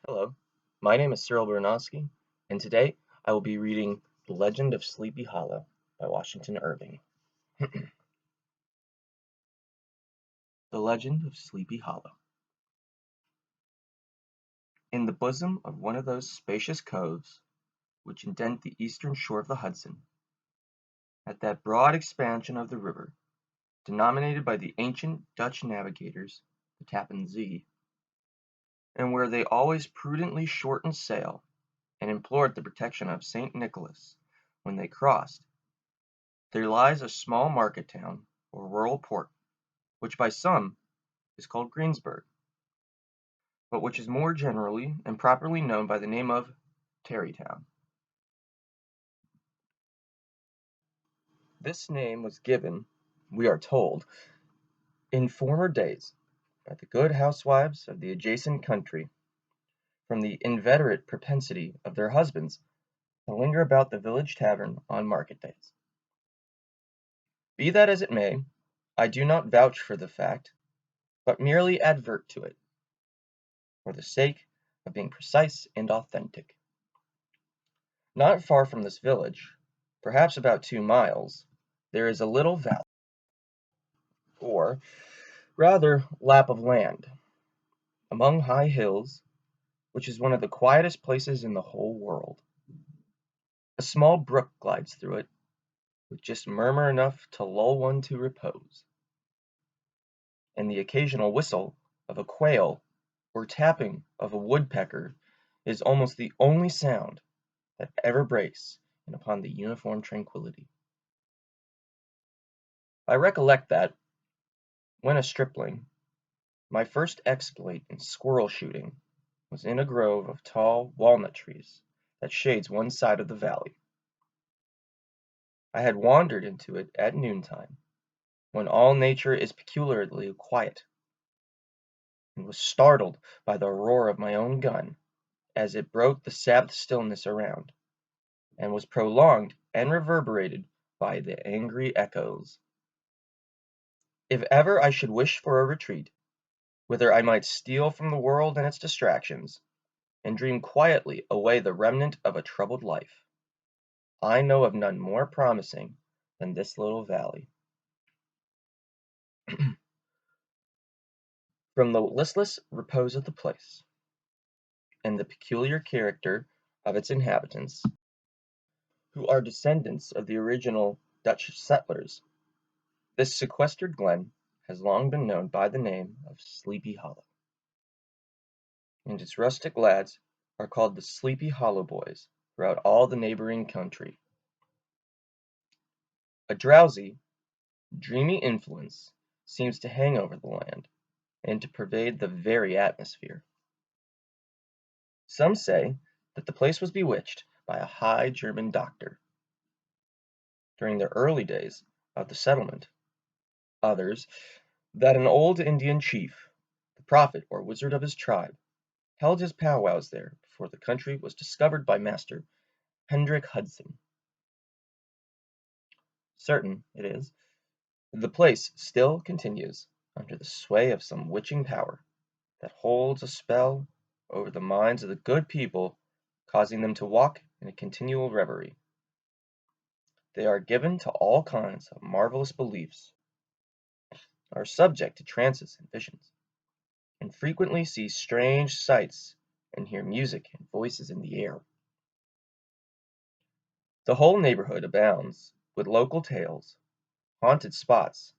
Hello, my name is Cyril Buranosky, and today I will be reading The Legend of Sleepy Hollow by Washington Irving. The Legend of Sleepy Hollow. In the bosom of one of those spacious coves which indent the eastern shore of the Hudson, at that broad expansion of the river, denominated by the ancient Dutch navigators the Tappan Zee, and where they always prudently shortened sail and implored the protection of St. Nicholas when they crossed, there lies a small market town or rural port, which by some is called Greensburg, but which is more generally and properly known by the name of Tarrytown. This name was given, we are told, in former days by the good housewives of the adjacent country, from the inveterate propensity of their husbands to linger about the village tavern on market days. Be that as it may, I do not vouch for the fact, but merely advert to it, for the sake of being precise and authentic. Not far from this village, perhaps about 2 miles, there is a little valley, or rather lap of land, among high hills, which is one of the quietest places in the whole world. A small brook glides through it, with just murmur enough to lull one to repose, and the occasional whistle of a quail or tapping of a woodpecker is almost the only sound that ever breaks in upon the uniform tranquillity. I recollect that, when a stripling, my first exploit in squirrel shooting was in a grove of tall walnut trees that shades one side of the valley. I had wandered into it at noontime, when all nature is peculiarly quiet, and was startled by the roar of my own gun as it broke the Sabbath stillness around, and was prolonged and reverberated by the angry echoes. If ever I should wish for a retreat, whither I might steal from the world and its distractions, and dream quietly away the remnant of a troubled life, I know of none more promising than this little valley. From the listless repose of the place, and the peculiar character of its inhabitants, who are descendants of the original Dutch settlers, this sequestered glen has long been known by the name of Sleepy Hollow, and its rustic lads are called the Sleepy Hollow Boys throughout all the neighboring country. A drowsy, dreamy influence seems to hang over the land, and to pervade the very atmosphere. Some say that the place was bewitched by a high German doctor during the early days of the settlement; others, that an old Indian chief, the prophet or wizard of his tribe, held his powwows there before the country was discovered by Master Hendrik Hudson. Certain it is, the place still continues under the sway of some witching power that holds a spell over the minds of the good people, causing them to walk in a continual reverie. They are given to all kinds of marvelous beliefs, are subject to trances and visions, and frequently see strange sights and hear music and voices in the air. The whole neighborhood abounds with local tales, haunted spots,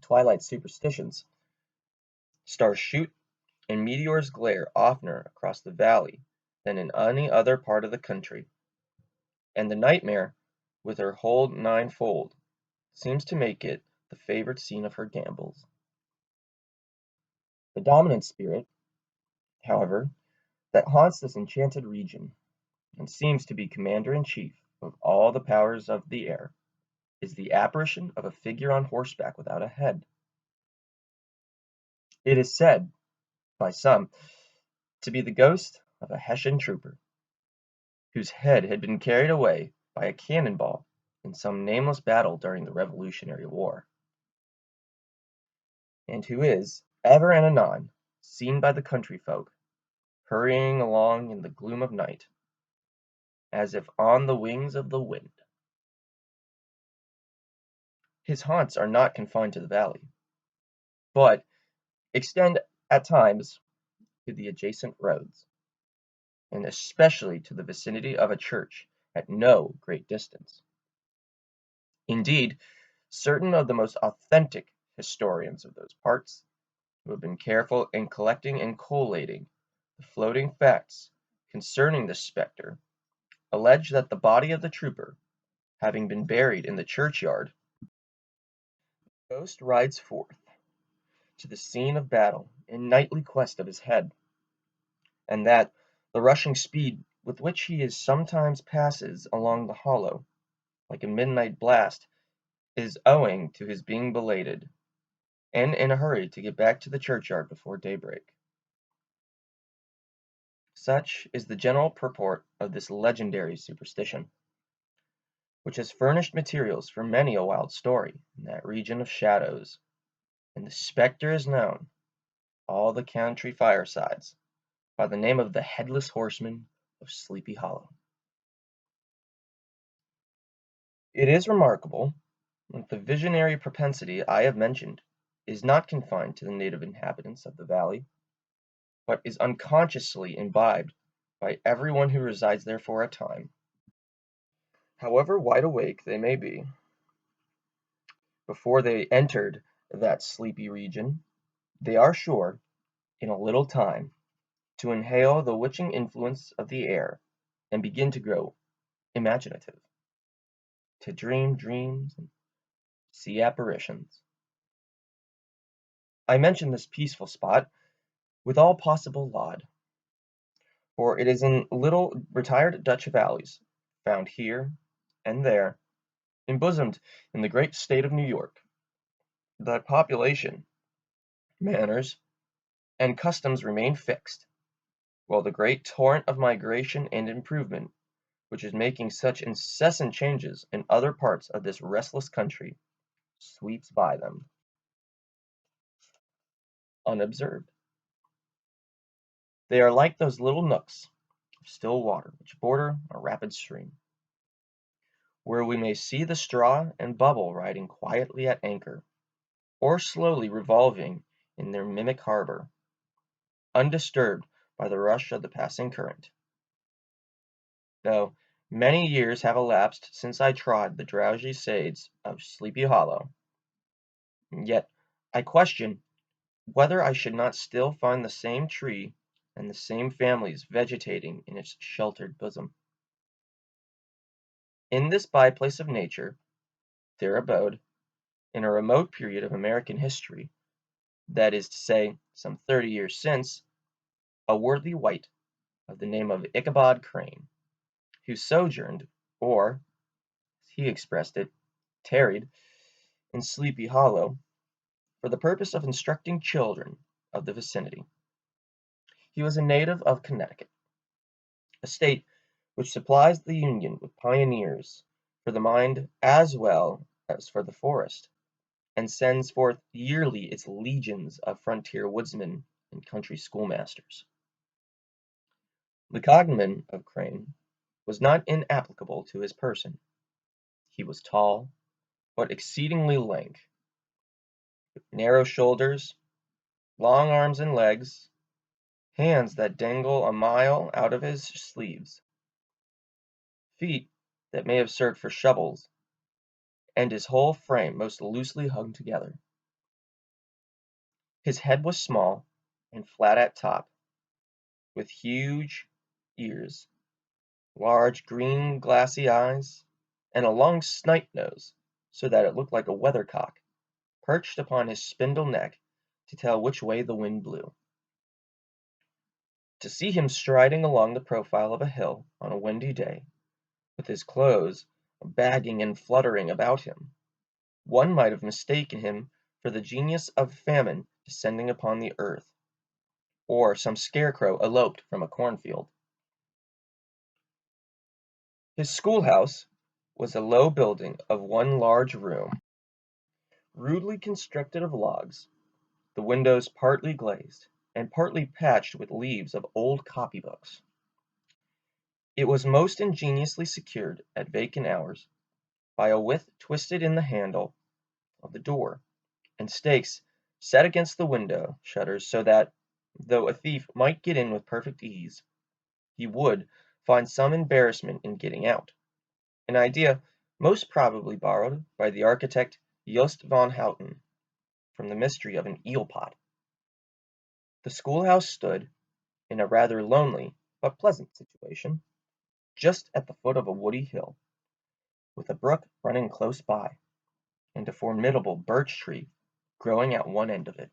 twilight superstitions. Stars shoot and meteors glare oftener across the valley than in any other part of the country, and the nightmare, with her whole ninefold, seems to make it the favorite scene of her gambols. The dominant spirit, however, that haunts this enchanted region, and seems to be commander-in-chief of all the powers of the air, is the apparition of a figure on horseback without a head. It is said, by some, to be the ghost of a Hessian trooper, whose head had been carried away by a cannon ball in some nameless battle during the Revolutionary War, and who is, ever and anon, seen by the country folk, hurrying along in the gloom of night, as if on the wings of the wind. His haunts are not confined to the valley, but extend at times to the adjacent roads, and especially to the vicinity of a church at no great distance. Indeed, certain of the most authentic historians of those parts, who have been careful in collecting and collating the floating facts concerning this spectre, allege that the body of the trooper, having been buried in the churchyard, the ghost rides forth to the scene of battle in nightly quest of his head, and that the rushing speed with which he is sometimes passes along the hollow, like a midnight blast, is owing to his being belated, and in a hurry to get back to the churchyard before daybreak. Such is the general purport of this legendary superstition, which has furnished materials for many a wild story in that region of shadows, and the spectre is known, all the country firesides, by the name of the Headless Horseman of Sleepy Hollow. It is remarkable that the visionary propensity I have mentioned is not confined to the native inhabitants of the valley, but is unconsciously imbibed by everyone who resides there for a time. However wide awake they may be, before they entered that sleepy region, they are sure, in a little time, to inhale the witching influence of the air, and begin to grow imaginative, to dream dreams and see apparitions. I mention this peaceful spot with all possible laud, for it is in little retired Dutch valleys, found here and there, embosomed in the great state of New York, that population, manners, and customs remain fixed, while the great torrent of migration and improvement, which is making such incessant changes in other parts of this restless country, sweeps by them, unobserved. They are like those little nooks of still water which border a rapid stream, where we may see the straw and bubble riding quietly at anchor, or slowly revolving in their mimic harbor, undisturbed by the rush of the passing current. Though many years have elapsed since I trod the drowsy shades of Sleepy Hollow, yet I question whether I should not still find the same tree and the same families vegetating in its sheltered bosom. In this byplace of nature, there abode, in a remote period of American history, that is to say, some 30 years since, a worthy wight of the name of Ichabod Crane, who sojourned, or, as he expressed it, tarried, in Sleepy Hollow, for the purpose of instructing children of the vicinity. He was a native of Connecticut, a state which supplies the Union with pioneers for the mind as well as for the forest, and sends forth yearly its legions of frontier woodsmen and country schoolmasters. The cognomen of Crane was not inapplicable to his person. He was tall, but exceedingly lank, with narrow shoulders, long arms and legs, hands that dangle a mile out of his sleeves, feet that may have served for shovels, and his whole frame most loosely hung together. His head was small and flat at top, with huge ears, large green glassy eyes, and a long snipe nose, so that it looked like a weathercock, perched upon his spindle neck to tell which way the wind blew. To see him striding along the profile of a hill on a windy day, with his clothes bagging and fluttering about him, one might have mistaken him for the genius of famine descending upon the earth, or some scarecrow eloped from a cornfield. His schoolhouse was a low building of one large room, rudely constructed of logs, the windows partly glazed, and partly patched with leaves of old copybooks. It was most ingeniously secured at vacant hours by a withe twisted in the handle of the door, and stakes set against the window shutters so that, though a thief might get in with perfect ease, he would find some embarrassment in getting out, an idea most probably borrowed by the architect Jost von Houten from the mystery of an eel pot. The schoolhouse stood in a rather lonely but pleasant situation, just at the foot of a woody hill, with a brook running close by, and a formidable birch tree growing at one end of it.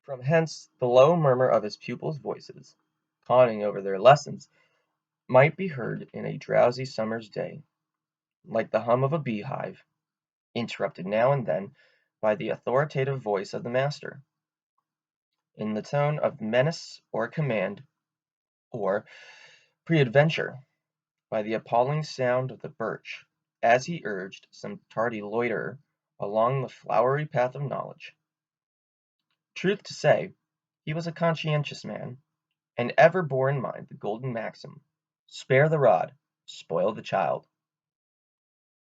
From hence the low murmur of his pupils' voices, conning over their lessons, might be heard in a drowsy summer's day, like the hum of a beehive, interrupted now and then by the authoritative voice of the master, in the tone of menace or command, or, peradventure, by the appalling sound of the birch, as he urged some tardy loiterer along the flowery path of knowledge. Truth to say, he was a conscientious man, and ever bore in mind the golden maxim, spare the rod, spoil the child.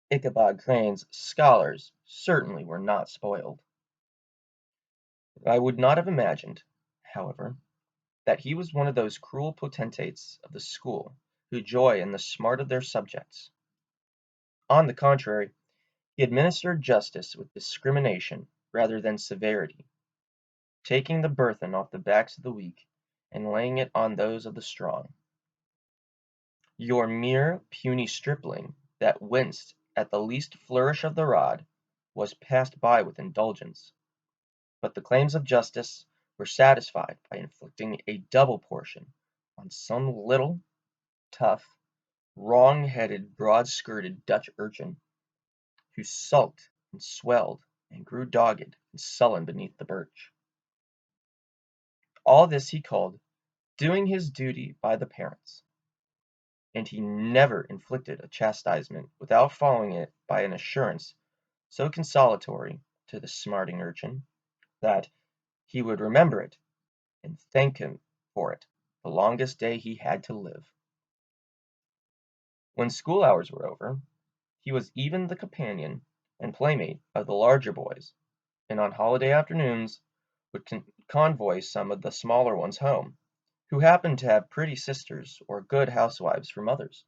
Ichabod Crane's scholars certainly were not spoiled. I would not have imagined, however, that he was one of those cruel potentates of the school who joy in the smart of their subjects. On the contrary, he administered justice with discrimination rather than severity, taking the burthen off the backs of the weak and laying it on those of the strong. Your mere puny stripling that winced at the least flourish of the rod was passed by with indulgence, but the claims of justice were satisfied by inflicting a double portion on some little, tough, wrong-headed, broad-skirted Dutch urchin, who sulked and swelled and grew dogged and sullen beneath the birch. All this he called doing his duty by the parents, and he never inflicted a chastisement without following it by an assurance so consolatory to the smarting urchin, that he would remember it and thank him for it the longest day he had to live. When school hours were over, he was even the companion and playmate of the larger boys, and on holiday afternoons would convoy some of the smaller ones home, who happened to have pretty sisters or good housewives for mothers,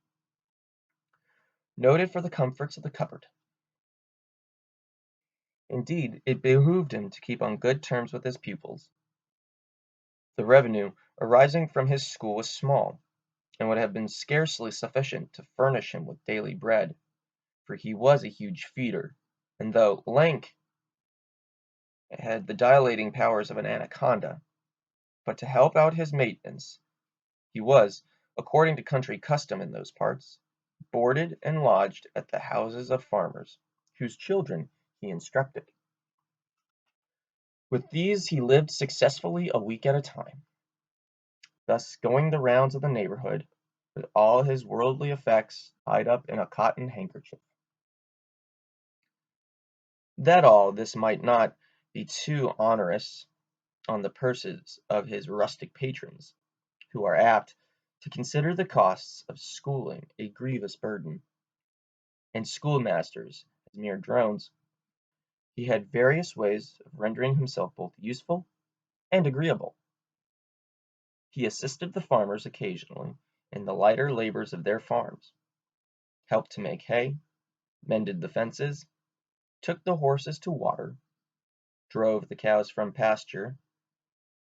noted for the comforts of the cupboard. Indeed, it behooved him to keep on good terms with his pupils. The revenue arising from his school was small, and would have been scarcely sufficient to furnish him with daily bread, for he was a huge feeder, and though lank, had the dilating powers of an anaconda, but to help out his maintenance, he was, according to country custom in those parts, boarded and lodged at the houses of farmers, whose children he instructed. With these he lived successfully a week at a time, thus going the rounds of the neighborhood with all his worldly effects tied up in a cotton handkerchief. That all this might not be too onerous on the purses of his rustic patrons, who are apt to consider the costs of schooling a grievous burden, and schoolmasters as mere drones, he had various ways of rendering himself both useful and agreeable. He assisted the farmers occasionally in the lighter labors of their farms, helped to make hay, mended the fences, took the horses to water, drove the cows from pasture,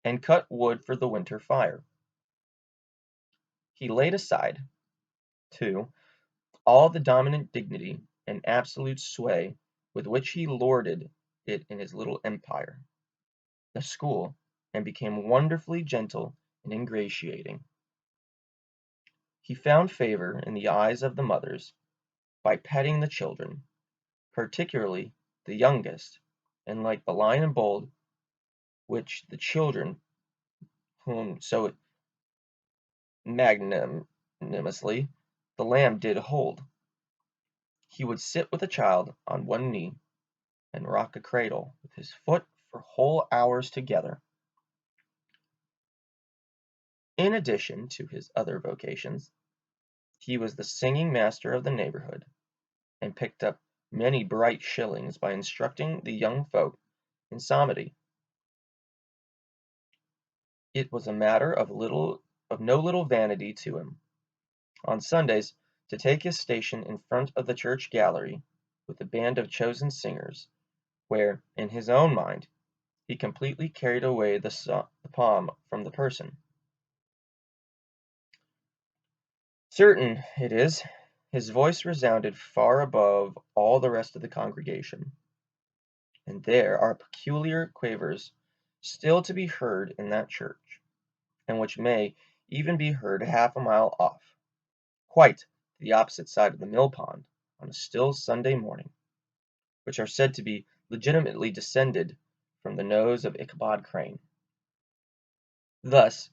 and cut wood for the winter fire. He laid aside, too, all the dominant dignity and absolute sway with which he lorded it in his little empire, the school, and became wonderfully gentle and ingratiating. He found favor in the eyes of the mothers by petting the children, particularly the youngest, and like the lion and bold, which the children whom so magnanimously the lamb did hold, he would sit with a child on one knee, and rock a cradle with his foot for whole hours together. In addition to his other vocations, he was the singing master of the neighborhood, and picked up many bright shillings by instructing the young folk in psalmody. It was a matter of no little vanity to him, on Sundays, to take his station in front of the church gallery with a band of chosen singers, where, in his own mind, he completely carried away the palm from the person. Certain it is, his voice resounded far above all the rest of the congregation, and there are peculiar quavers still to be heard in that church, and which may even be heard half a mile off, quite to the opposite side of the mill pond, on a still Sunday morning, which are said to be legitimately descended from the nose of Ichabod Crane. Thus,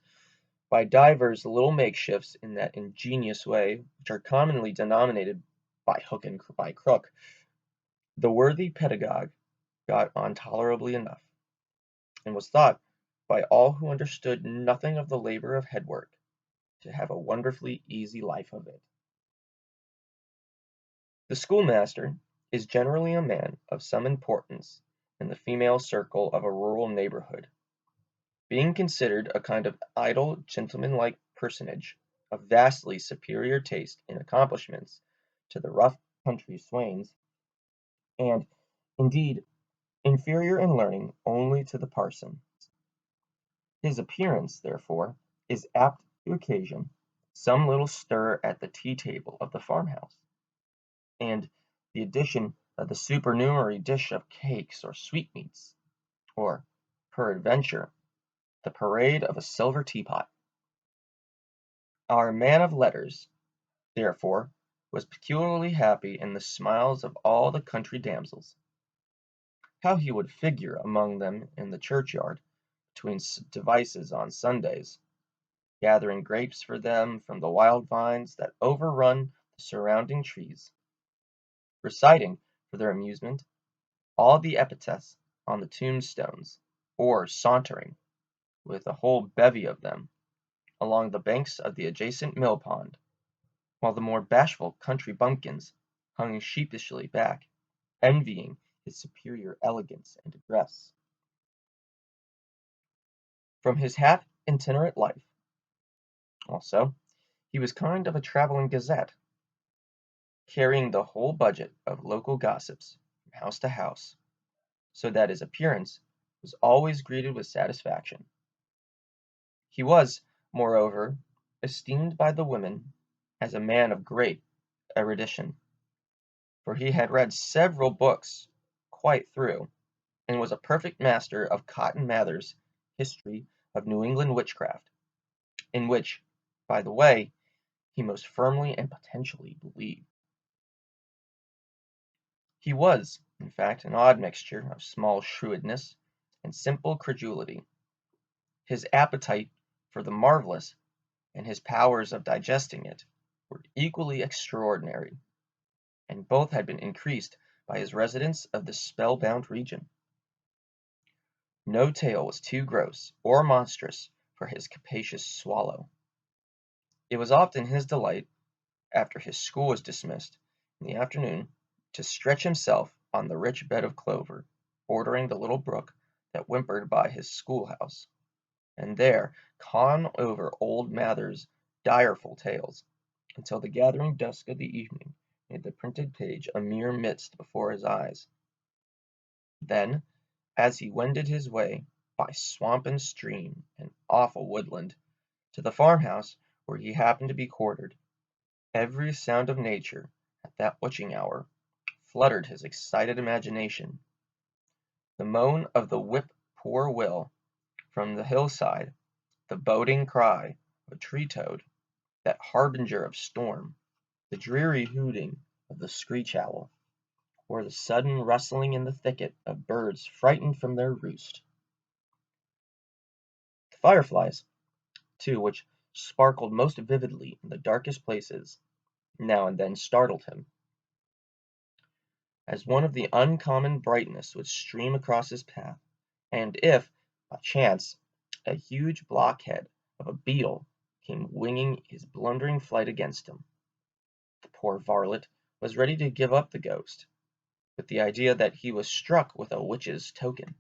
by divers little makeshifts in that ingenious way which are commonly denominated by hook and by crook, the worthy pedagogue got on tolerably enough, and was thought by all who understood nothing of the labor of head work to have a wonderfully easy life of it. The schoolmaster is generally a man of some importance in the female circle of a rural neighborhood, being considered a kind of idle, gentleman-like personage, of vastly superior taste and accomplishments to the rough country swains, and, indeed, inferior in learning only to the parson. His appearance, therefore, is apt to occasion some little stir at the tea-table of the farmhouse, and the addition of the supernumerary dish of cakes or sweetmeats, or, peradventure, the parade of a silver teapot. Our man of letters, therefore, was peculiarly happy in the smiles of all the country damsels. How he would figure among them in the churchyard, between devices on Sundays, gathering grapes for them from the wild vines that overrun the surrounding trees, reciting, for their amusement, all the epitaphs on the tombstones, or sauntering, with a whole bevy of them, along the banks of the adjacent mill pond, while the more bashful country bumpkins hung sheepishly back, envying his superior elegance and address. From his half itinerant life, also, he was kind of a travelling gazette, carrying the whole budget of local gossips from house to house, so that his appearance was always greeted with satisfaction. He was, moreover, esteemed by the women as a man of great erudition, for he had read several books quite through, and was a perfect master of Cotton Mather's History of New England Witchcraft, in which, by the way, he most firmly and potentially believed. He was, in fact, an odd mixture of small shrewdness and simple credulity. His appetite for the marvellous and his powers of digesting it were equally extraordinary, and both had been increased by his residence of this spell-bound region. No tale was too gross or monstrous for his capacious swallow. It was often his delight, after his school was dismissed in the afternoon, to stretch himself on the rich bed of clover, bordering the little brook that whimpered by his schoolhouse, and there con over old Mather's direful tales, until the gathering dusk of the evening made the printed page a mere mist before his eyes. Then, as he wended his way, by swamp and stream and awful woodland, to the farmhouse where he happened to be quartered, every sound of nature, at that witching hour, fluttered his excited imagination. The moan of the whip-poor-will from the hillside, the boding cry of a tree-toad, that harbinger of storm, the dreary hooting of the screech-owl, or the sudden rustling in the thicket of birds frightened from their roost. The fireflies, too, which sparkled most vividly in the darkest places, now and then startled him, as one of the uncommon brightness would stream across his path, and if, by chance, a huge blockhead of a beetle came winging his blundering flight against him, the poor varlet was ready to give up the ghost, with the idea that he was struck with a witch's token.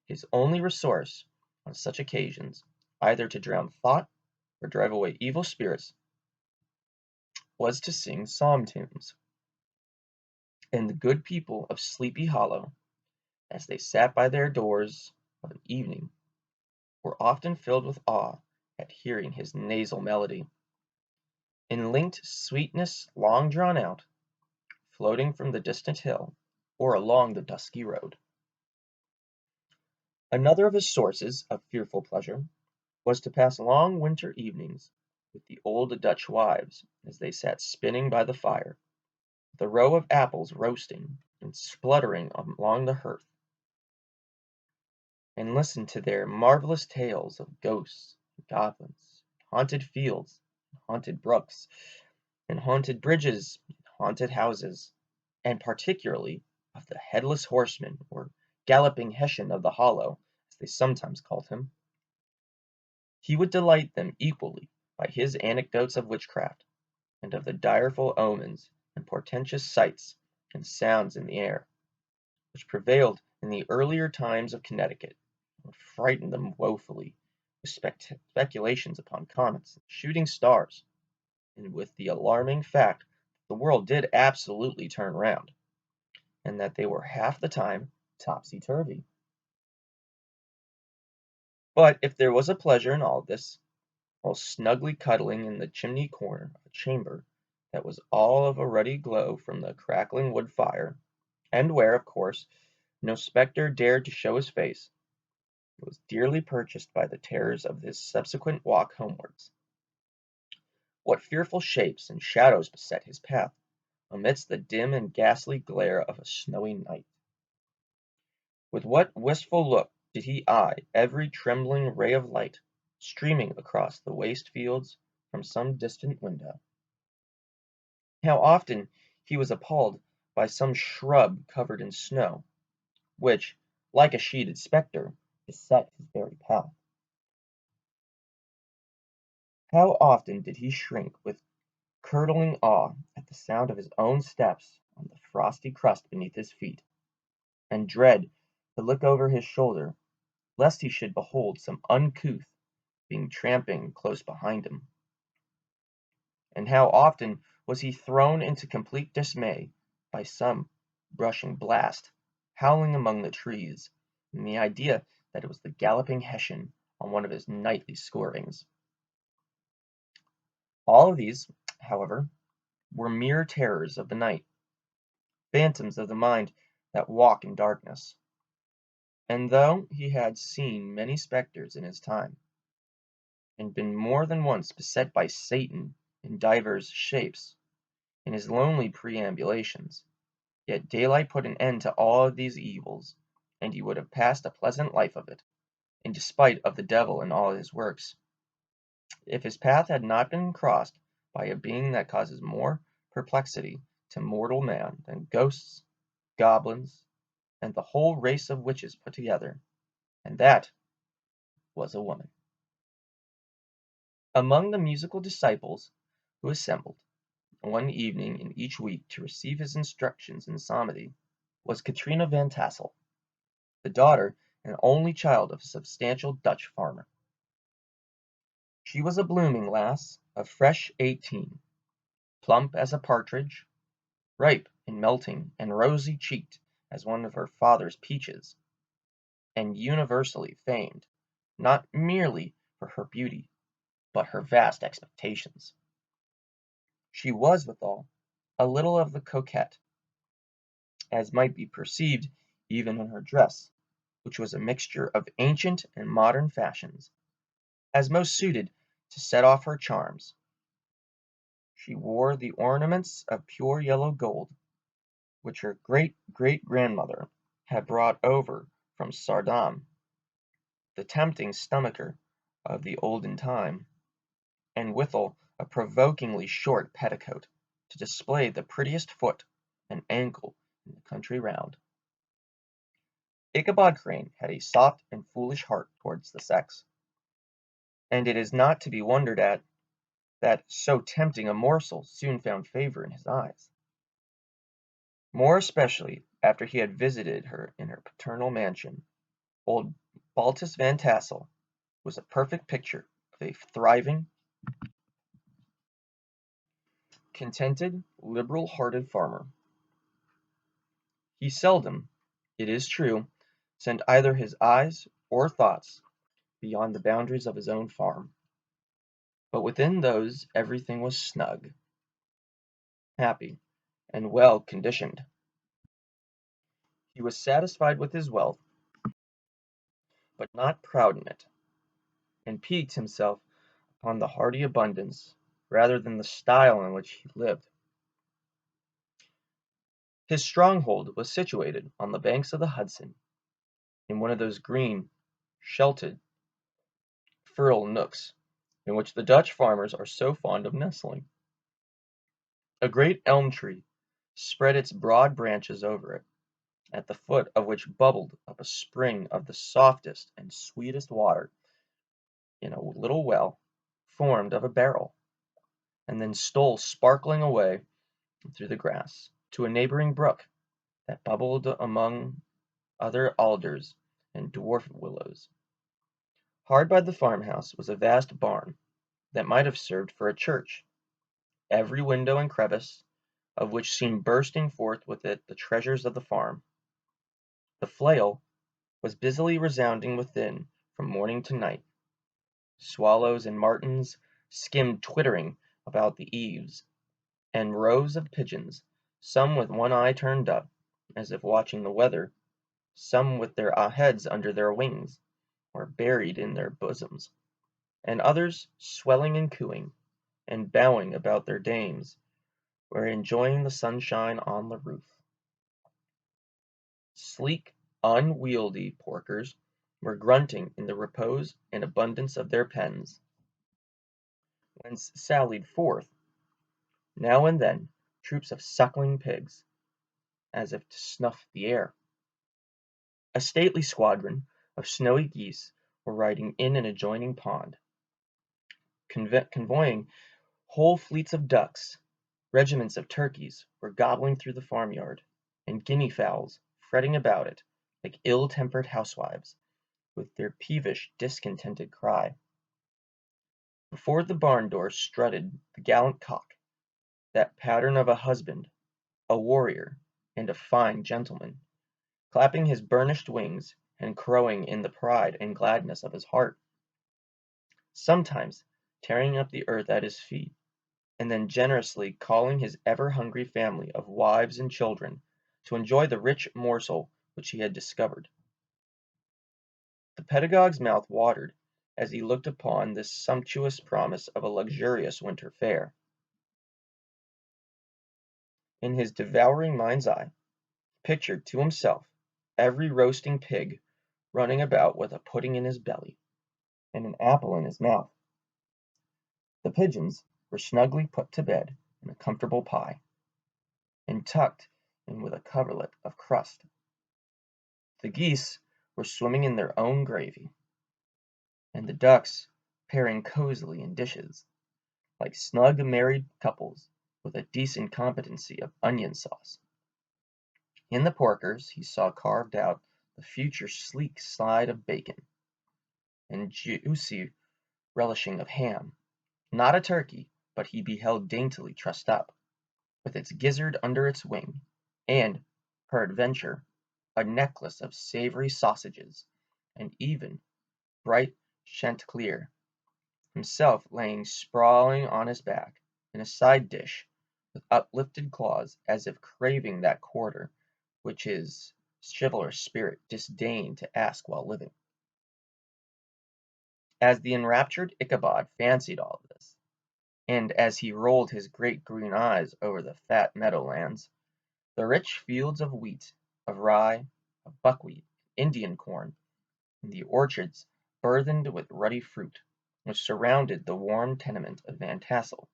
His only resource on such occasions, either to drown thought or drive away evil spirits, was to sing psalm tunes, and the good people of Sleepy Hollow, as they sat by their doors of an evening, were often filled with awe at hearing his nasal melody, in linked sweetness long drawn out, floating from the distant hill, or along the dusky road. Another of his sources of fearful pleasure was to pass long winter evenings with the old Dutch wives as they sat spinning by the fire, with a row of apples roasting and spluttering along the hearth, and listen to their marvelous tales of ghosts and goblins, haunted fields, and haunted brooks, and haunted bridges, and haunted houses, and particularly of the headless horseman or galloping Hessian of the hollow, as they sometimes called him. He would delight them equally by his anecdotes of witchcraft, and of the direful omens and portentous sights and sounds in the air, which prevailed in the earlier times of Connecticut, and frightened them woefully with speculations upon comets and shooting stars, and with the alarming fact that the world did absolutely turn round, and that they were half the time topsy-turvy. But if there was a pleasure in all this, while snugly cuddling in the chimney corner of a chamber that was all of a ruddy glow from the crackling wood fire, and where, of course, no spectre dared to show his face, it was dearly purchased by the terrors of his subsequent walk homewards. What fearful shapes and shadows beset his path, amidst the dim and ghastly glare of a snowy night! With what wistful look did he eye every trembling ray of light streaming across the waste fields from some distant window! How often he was appalled by some shrub covered in snow, which, like a sheeted spectre, beset his very path! How often did he shrink with curdling awe at the sound of his own steps on the frosty crust beneath his feet, and dread to look over his shoulder, lest he should behold some uncouth being tramping close behind him! And how often was he thrown into complete dismay by some rushing blast, howling among the trees, and the idea that it was the galloping Hessian on one of his nightly scourings! All of these, however, were mere terrors of the night, phantoms of the mind that walk in darkness. And though he had seen many spectres in his time, and been more than once beset by Satan in divers shapes, in his lonely perambulations, yet daylight put an end to all of these evils, and he would have passed a pleasant life of it, in despite of the devil and all his works, if his path had not been crossed by a being that causes more perplexity to mortal man than ghosts, goblins, and the whole race of witches put together, and that was a woman. Among the musical disciples who assembled one evening in each week to receive his instructions in psalmody was Katrina Van Tassel, the daughter and only child of a substantial Dutch farmer. She was a blooming lass of fresh 18, plump as a partridge, ripe and melting and rosy cheeked as one of her father's peaches, and universally famed, not merely for her beauty, but her vast expectations. She was, withal, a little of the coquette, as might be perceived even in her dress, which was a mixture of ancient and modern fashions, as most suited to set off her charms. She wore the ornaments of pure yellow gold, which her great-great-grandmother had brought over from Saardam, the tempting stomacher of the olden time, and withal a provokingly short petticoat, to display the prettiest foot and ankle in the country round. Ichabod Crane had a soft and foolish heart towards the sex, and it is not to be wondered at that so tempting a morsel soon found favor in his eyes, more especially after he had visited her in her paternal mansion. Old Baltus Van Tassel was a perfect picture of a thriving, contented, liberal-hearted farmer. He seldom, it is true, sent either his eyes or thoughts beyond the boundaries of his own farm, but within those everything was snug, happy, and well conditioned. He was satisfied with his wealth, but not proud in it, and piqued himself upon the hearty abundance rather than the style in which he lived. His stronghold was situated on the banks of the Hudson, in one of those green, sheltered, fertile nooks in which the Dutch farmers are so fond of nestling. A great elm tree spread its broad branches over it, at the foot of which bubbled up a spring of the softest and sweetest water in a little well formed of a barrel, and then stole sparkling away through the grass to a neighboring brook that bubbled among other alders and dwarf willows. Hard by the farmhouse was a vast barn that might have served for a church, every window and crevice of which seemed bursting forth with it the treasures of the farm. The flail was busily resounding within from morning to night. Swallows and martins skimmed twittering about the eaves, and rows of pigeons, some with one eye turned up, as if watching the weather, some with their heads under their wings, or buried in their bosoms, and others swelling and cooing, and bowing about their dames, were enjoying the sunshine on the roof. Sleek, unwieldy porkers were grunting in the repose and abundance of their pens, whence sallied forth, now and then, troops of suckling pigs, as if to snuff the air. A stately squadron of snowy geese were riding in an adjoining pond, convoying whole fleets of ducks. Regiments of turkeys were gobbling through the farmyard, and guinea fowls fretting about it like ill-tempered housewives, with their peevish, discontented cry. Before the barn door strutted the gallant cock, that pattern of a husband, a warrior, and a fine gentleman, clapping his burnished wings and crowing in the pride and gladness of his heart, sometimes tearing up the earth at his feet, and then generously calling his ever-hungry family of wives and children to enjoy the rich morsel which he had discovered. The pedagogue's mouth watered as he looked upon this sumptuous promise of a luxurious winter fare. In his devouring mind's eye, he pictured to himself every roasting pig running about with a pudding in his belly and an apple in his mouth. The pigeons were snugly put to bed in a comfortable pie, and tucked in with a coverlet of crust. The geese were swimming in their own gravy, and the ducks pairing cosily in dishes, like snug married couples with a decent competency of onion sauce. In the porkers he saw carved out the future sleek side of bacon, and juicy relishing of ham, not a turkey, but he beheld daintily trussed up, with its gizzard under its wing, and, peradventure, a necklace of savory sausages, and even bright Chanticleer, himself laying sprawling on his back, in a side dish, with uplifted claws, as if craving that quarter which his chivalrous spirit disdained to ask while living. As the enraptured Ichabod fancied all this, and as he rolled his great green eyes over the fat meadowlands, the rich fields of wheat, of rye, of buckwheat, Indian corn, and the orchards burthened with ruddy fruit, which surrounded the warm tenement of Van Tassel,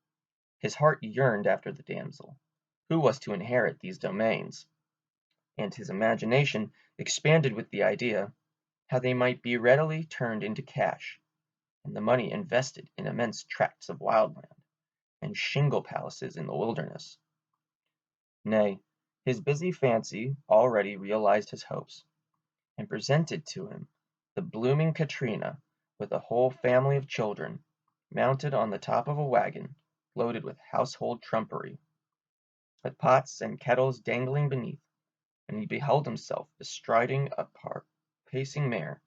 his heart yearned after the damsel, who was to inherit these domains, and his imagination expanded with the idea how they might be readily turned into cash, and the money invested in immense tracts of wild land, and shingle palaces in the wilderness. Nay, his busy fancy already realized his hopes, and presented to him the blooming Katrina with a whole family of children, mounted on the top of a wagon loaded with household trumpery, with pots and kettles dangling beneath, and he beheld himself bestriding a pacing mare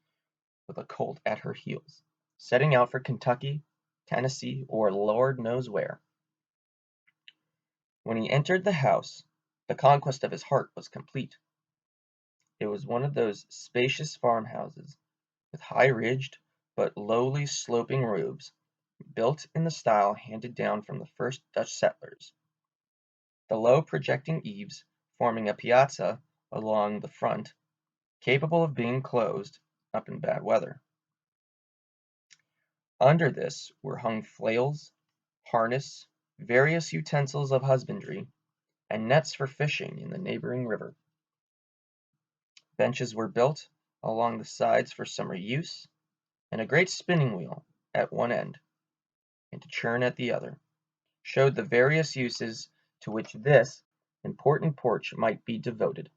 with a colt at her heels, setting out for Kentucky, Tennessee, or Lord knows where. When he entered the house, the conquest of his heart was complete. It was one of those spacious farmhouses, with high-ridged but lowly sloping roofs, built in the style handed down from the first Dutch settlers, the low projecting eaves forming a piazza along the front, capable of being closed up in bad weather. Under this were hung flails, harness, various utensils of husbandry, and nets for fishing in the neighboring river. Benches were built along the sides for summer use, and a great spinning wheel at one end, and a churn at the other, showed the various uses to which this important porch might be devoted.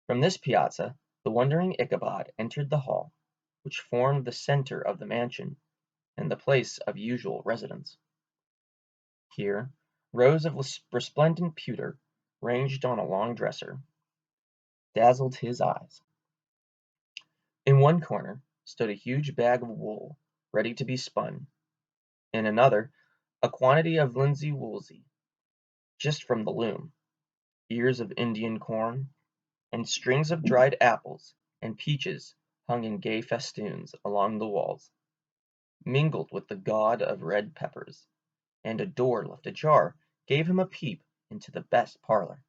From this piazza the wondering Ichabod entered the hall, which formed the centre of the mansion, and the place of usual residence. Here rows of resplendent pewter, ranged on a long dresser, dazzled his eyes. In one corner stood a huge bag of wool, ready to be spun; in another a quantity of linsey woolsey, just from the loom, ears of Indian corn, and strings of dried apples and peaches hung in gay festoons along the walls, mingled with the gaud of red peppers, and a door left ajar gave him a peep into the best parlour,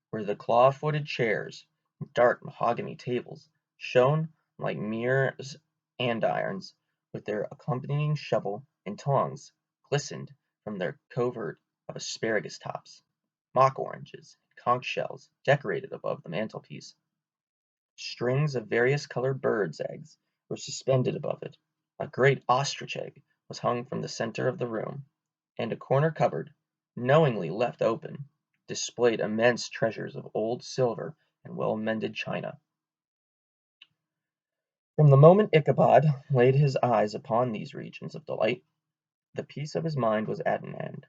where the claw-footed chairs and dark mahogany tables shone like mirrors andirons, with their accompanying shovel and tongs glistened from their covert of asparagus tops, mock oranges, and conch shells decorated above the mantelpiece. Strings of various coloured birds' eggs were suspended above it, a great ostrich egg was hung from the centre of the room, and a corner cupboard, knowingly left open, displayed immense treasures of old silver and well-mended china. From the moment Ichabod laid his eyes upon these regions of delight, the peace of his mind was at an end,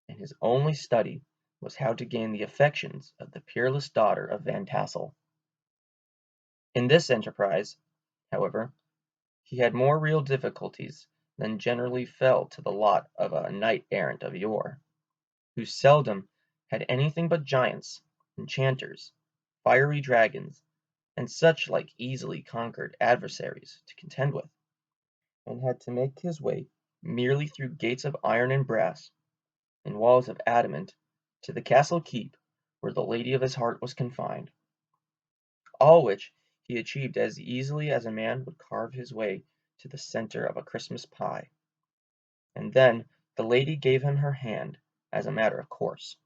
and his only study was how to gain the affections of the peerless daughter of Van Tassel. In this enterprise, however, he had more real difficulties than generally fell to the lot of a knight-errant of yore, who seldom had anything but giants, enchanters, fiery dragons, and such like easily conquered adversaries to contend with, and had to make his way merely through gates of iron and brass, and walls of adamant, to the castle keep where the lady of his heart was confined, all which he achieved as easily as a man would carve his way to the centre of a Christmas pie, and then the lady gave him her hand as a matter of course.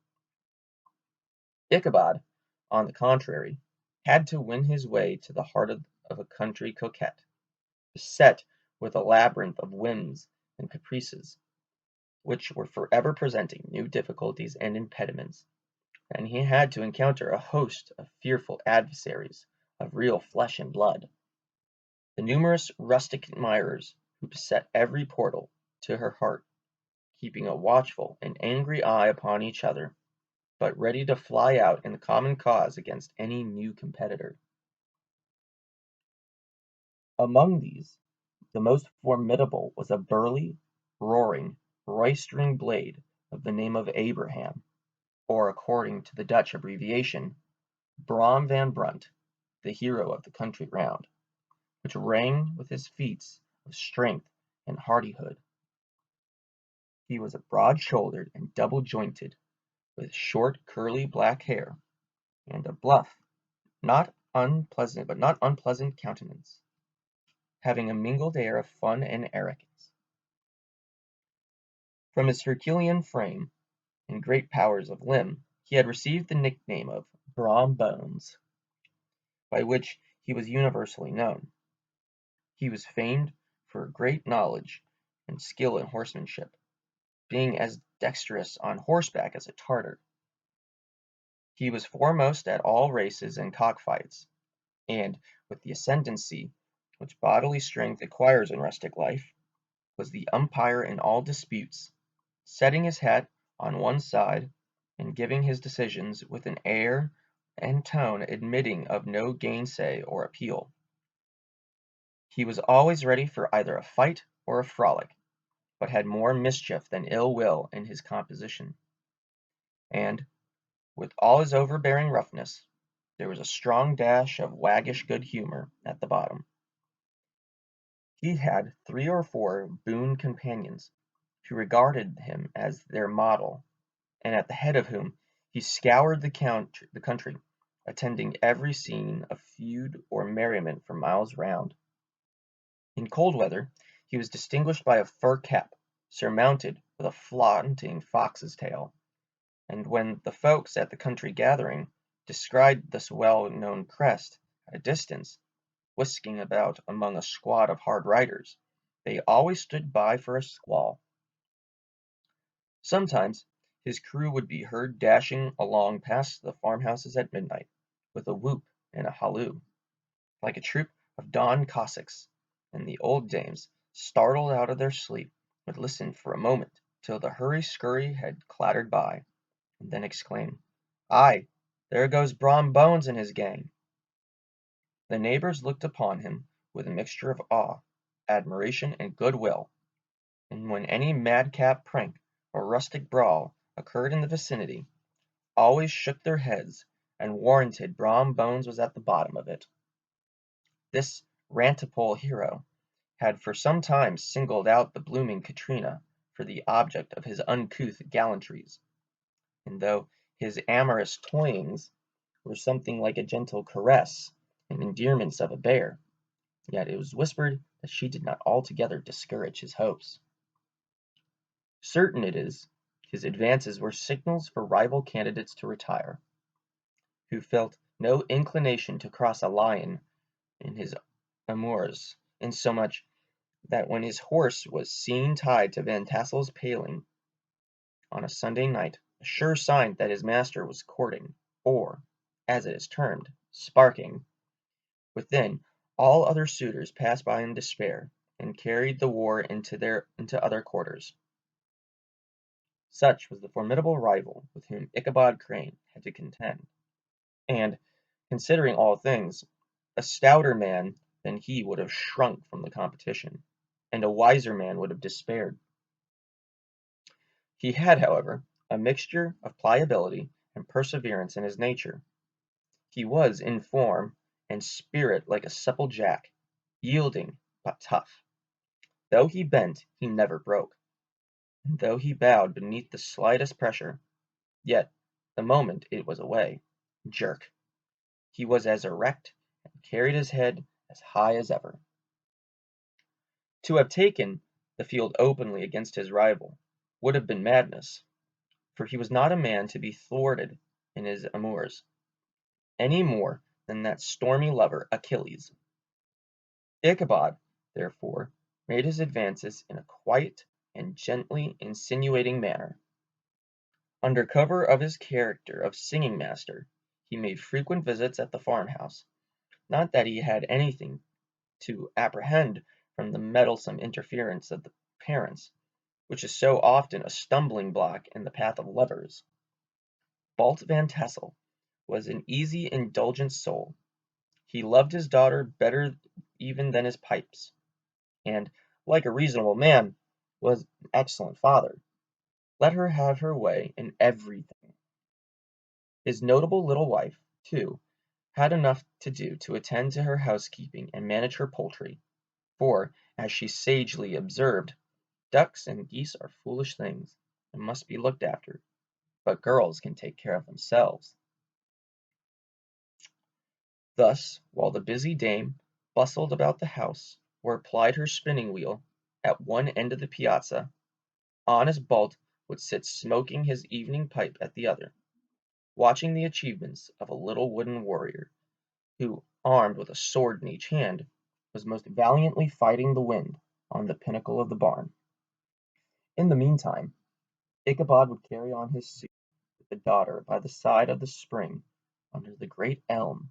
Ichabod, on the contrary, had to win his way to the heart of a country coquette, beset with a labyrinth of whims and caprices, which were forever presenting new difficulties and impediments, and he had to encounter a host of fearful adversaries of real flesh and blood, the numerous rustic admirers who beset every portal to her heart, keeping a watchful and angry eye upon each other, but ready to fly out in the common cause against any new competitor. Among these, the most formidable was a burly, roaring, roystering blade of the name of Abraham, or according to the Dutch abbreviation, Brom van Brunt, the hero of the country round, which rang with his feats of strength and hardihood. He was broad-shouldered and double-jointed, with short curly black hair, and a bluff, not unpleasant countenance, having a mingled air of fun and arrogance. From his herculean frame and great powers of limb he had received the nickname of Brom Bones. by which he was universally known. He was famed for great knowledge and skill in horsemanship, being as dexterous on horseback as a Tartar. He was foremost at all races and cockfights, and, with the ascendancy which bodily strength acquires in rustic life, was the umpire in all disputes, setting his hat on one side, and giving his decisions with an air and tone admitting of no gainsay or appeal. He was always ready for either a fight or a frolic, but had more mischief than ill will in his composition, and, with all his overbearing roughness, there was a strong dash of waggish good humour at the bottom. He had 3 or 4 boon companions, who regarded him as their model, and at the head of whom he scoured the country, attending every scene of feud or merriment for miles round. In cold weather he was distinguished by a fur cap, surmounted with a flaunting fox's tail, and when the folks at the country gathering descried this well-known crest at a distance, whisking about among a squad of hard riders, they always stood by for a squall. Sometimes his crew would be heard dashing along past the farmhouses at midnight, with a whoop and a halloo, like a troop of dawn Cossacks, and the old dames, startled out of their sleep, would listen for a moment till the hurry-scurry had clattered by, and then exclaim, "Aye, there goes Brom Bones and his gang!" The neighbours looked upon him with a mixture of awe, admiration, and good-will, and when any madcap prank or rustic brawl occurred in the vicinity, always shook their heads and warranted Brom Bones was at the bottom of it. This rantipole hero had for some time singled out the blooming Katrina for the object of his uncouth gallantries, and though his amorous toyings were something like a gentle caress and endearments of a bear, yet it was whispered that she did not altogether discourage his hopes. Certain it is, his advances were signals for rival candidates to retire, who felt no inclination to cross a lion in his amours, insomuch that when his horse was seen tied to Van Tassel's paling on a Sunday night, a sure sign that his master was courting, or, as it is termed, sparking, within, all other suitors passed by in despair, and carried the war into other quarters. Such was the formidable rival with whom Ichabod Crane had to contend, and, considering all things, a stouter man than he would have shrunk from the competition, and a wiser man would have despaired. He had, however, a mixture of pliability and perseverance in his nature. He was in form and spirit like a supple jack, yielding but tough. Though he bent, he never broke, and though he bowed beneath the slightest pressure, yet, the moment it was away, jerk, he was as erect and carried his head as high as ever. To have taken the field openly against his rival would have been madness, for he was not a man to be thwarted in his amours, any more than that stormy lover Achilles. Ichabod, therefore, made his advances in a quiet and gently insinuating manner. Under cover of his character of singing master, he made frequent visits at the farmhouse, not that he had anything to apprehend from the meddlesome interference of the parents, which is so often a stumbling block in the path of lovers. Balt Van Tassel was an easy, indulgent soul. He loved his daughter better even than his pipes, and, like a reasonable man, was an excellent father. Let her have her way in everything. His notable little wife, too, had enough to do to attend to her housekeeping and manage her poultry, for, as she sagely observed, ducks and geese are foolish things, and must be looked after, but girls can take care of themselves. Thus, while the busy dame bustled about the house, or plied her spinning wheel at one end of the piazza, honest Balt would sit smoking his evening pipe at the other, watching the achievements of a little wooden warrior, who armed with a sword in each hand, was most valiantly fighting the wind on the pinnacle of the barn. In the meantime, Ichabod would carry on his suit with the daughter by the side of the spring under the great elm,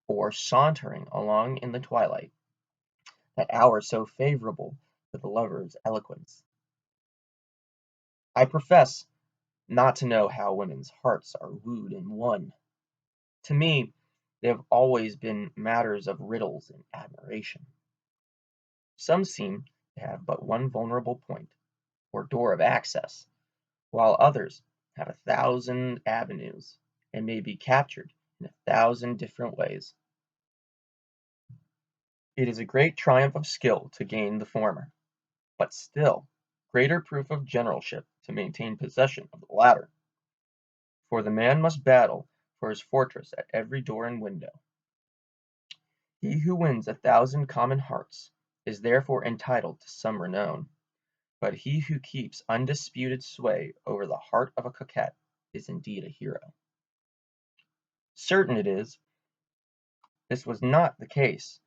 or sauntering along in the twilight, that hour so favorable to the lover's eloquence. I profess not to know how women's hearts are wooed and won. To me, they have always been matters of riddles and admiration. Some seem to have but one vulnerable point, or door of access, while others have 1,000 avenues, and may be captured in 1,000 different ways. It is a great triumph of skill to gain the former, but still greater proof of generalship to maintain possession of the latter, for the man must battle for his fortress at every door and window. He who wins 1,000 common hearts is therefore entitled to some renown, but he who keeps undisputed sway over the heart of a coquette is indeed a hero. Certain it is, this was not the case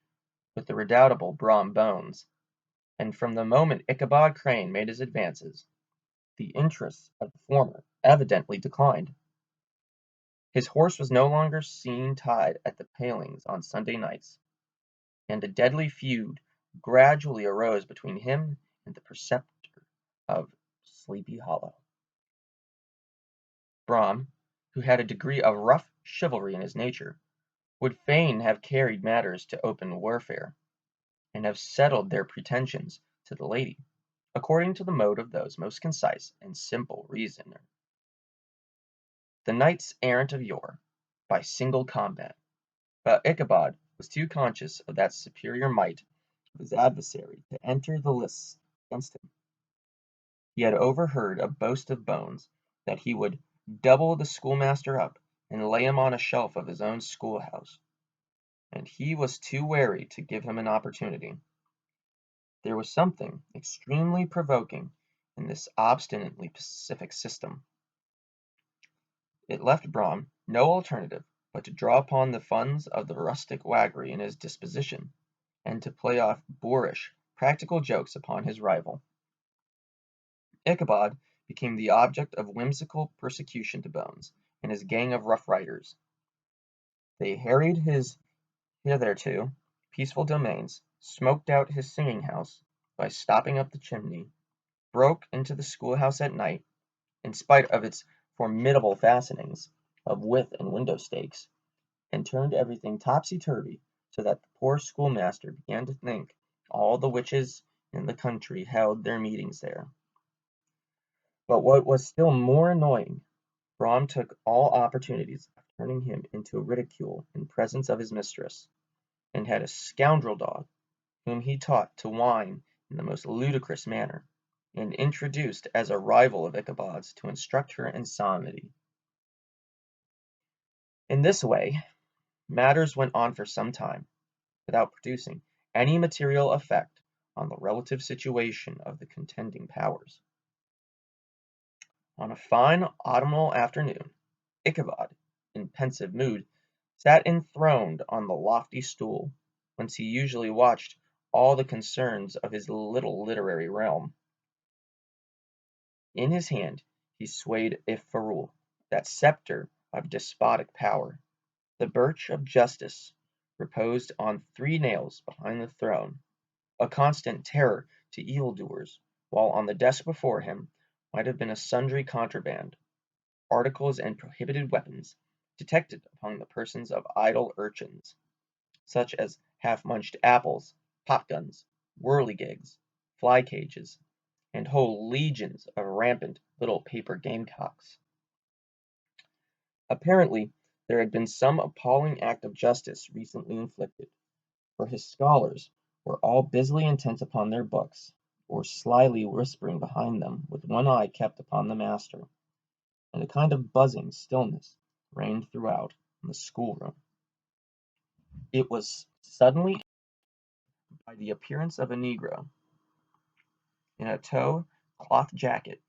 with the redoubtable Brom Bones, and from the moment Ichabod Crane made his advances, the interests of the former evidently declined. His horse was no longer seen tied at the palings on Sunday nights, and a deadly feud gradually arose between him and the preceptor of Sleepy Hollow. Brom, who had a degree of rough chivalry in his nature, would fain have carried matters to open warfare, and have settled their pretensions to the lady, according to the mode of those most concise and simple reasoner. The knights errant of yore, by single combat, but Ichabod was too conscious of that superior might of his adversary to enter the lists against him. He had overheard a boast of Bones that he would double the schoolmaster up and lay him on a shelf of his own schoolhouse, and he was too wary to give him an opportunity. There was something extremely provoking in this obstinately pacific system. It left Brom no alternative but to draw upon the funds of the rustic waggery in his disposition, and to play off boorish, practical jokes upon his rival. Ichabod became the object of whimsical persecution to Bones and his gang of rough riders. They harried his hitherto peaceful domains, smoked out his singing house by stopping up the chimney, broke into the schoolhouse at night, in spite of its formidable fastenings of width and window stakes, and turned everything topsy-turvy, so that the poor schoolmaster began to think all the witches in the country held their meetings there. But what was still more annoying, Brom took all opportunities of turning him into ridicule in presence of his mistress, and had a scoundrel dog, whom he taught to whine in the most ludicrous manner, and introduced as a rival of Ichabod's to instruct her in psalmody. In this way matters went on for some time, without producing any material effect on the relative situation of the contending powers. On a fine autumnal afternoon, Ichabod, in pensive mood, sat enthroned on the lofty stool whence he usually watched all the concerns of his little literary realm. In his hand he swayed a ferule, that sceptre of despotic power. The birch of justice reposed on 3 nails behind the throne, a constant terror to evildoers, while on the desk before him might have been a sundry contraband, articles and prohibited weapons, detected upon the persons of idle urchins, such as half-munched apples, popguns, whirligigs, fly-cages, and whole legions of rampant little paper gamecocks. Apparently there had been some appalling act of justice recently inflicted, for his scholars were all busily intent upon their books, or slyly whispering behind them, with one eye kept upon the master, and a kind of buzzing stillness reigned throughout in the schoolroom. It was suddenly by the appearance of a negro, in a tow cloth jacket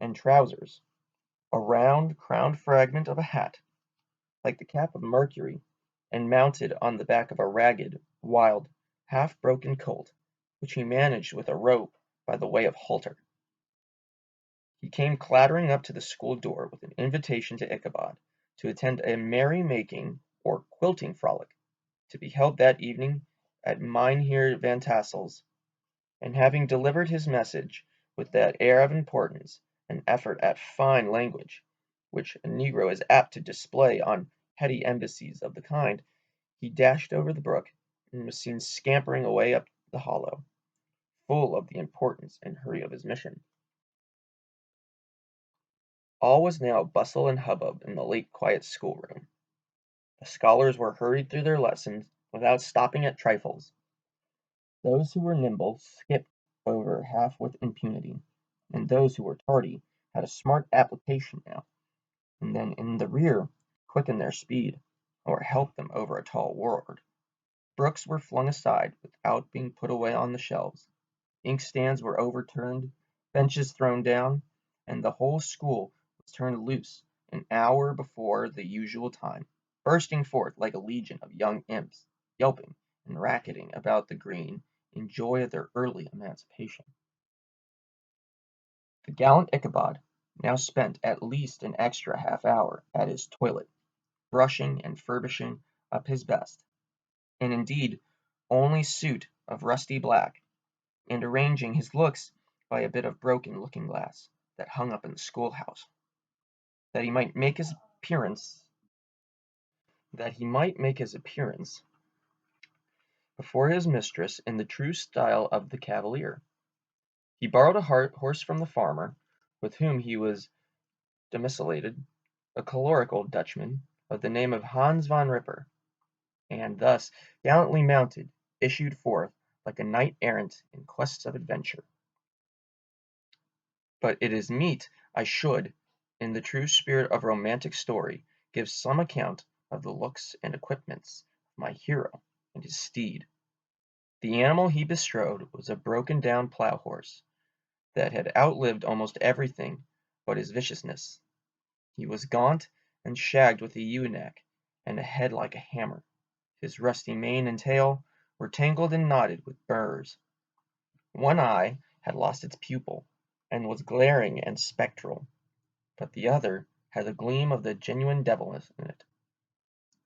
and trousers, a round crowned fragment of a hat, like the cap of Mercury, and mounted on the back of a ragged, wild, half-broken colt, which he managed with a rope by the way of halter. He came clattering up to the school door with an invitation to Ichabod to attend a merry-making or quilting frolic to be held that evening at Mynheer Van Tassel's, and having delivered his message with that air of importance and effort at fine language which a negro is apt to display on petty embassies of the kind, he dashed over the brook and was seen scampering away up the hollow, full of the importance and hurry of his mission. All was now bustle and hubbub in the late quiet schoolroom. The scholars were hurried through their lessons without stopping at trifles. Those who were nimble skipped over half with impunity, and those who were tardy had a smart application now, and then in the rear quickened their speed, or helped them over a tall word. Books were flung aside without being put away on the shelves, inkstands were overturned, benches thrown down, and the whole school was turned loose an hour before the usual time, bursting forth like a legion of young imps, yelping and racketing about the green in joy of their early emancipation. The gallant Ichabod now spent at least an extra half-hour at his toilet, brushing and furbishing up his best, and indeed only suit of rusty black, and arranging his looks by a bit of broken looking-glass that hung up in the schoolhouse, that he might make his appearance before his mistress in the true style of the cavalier. He borrowed a horse from the farmer, with whom he was domiciliated, a choleric old Dutchman of the name of Hans van Ripper, and thus gallantly mounted, issued forth like a knight errant in quest of adventure. But it is meet I should, in the true spirit of romantic story, give some account of the looks and equipments of my hero and his steed. The animal he bestrode was a broken-down plough-horse, that had outlived almost everything but his viciousness. He was gaunt and shagged with a ewe-neck and a head like a hammer. His rusty mane and tail were tangled and knotted with burrs. One eye had lost its pupil, and was glaring and spectral, but the other had the gleam of the genuine devil in it.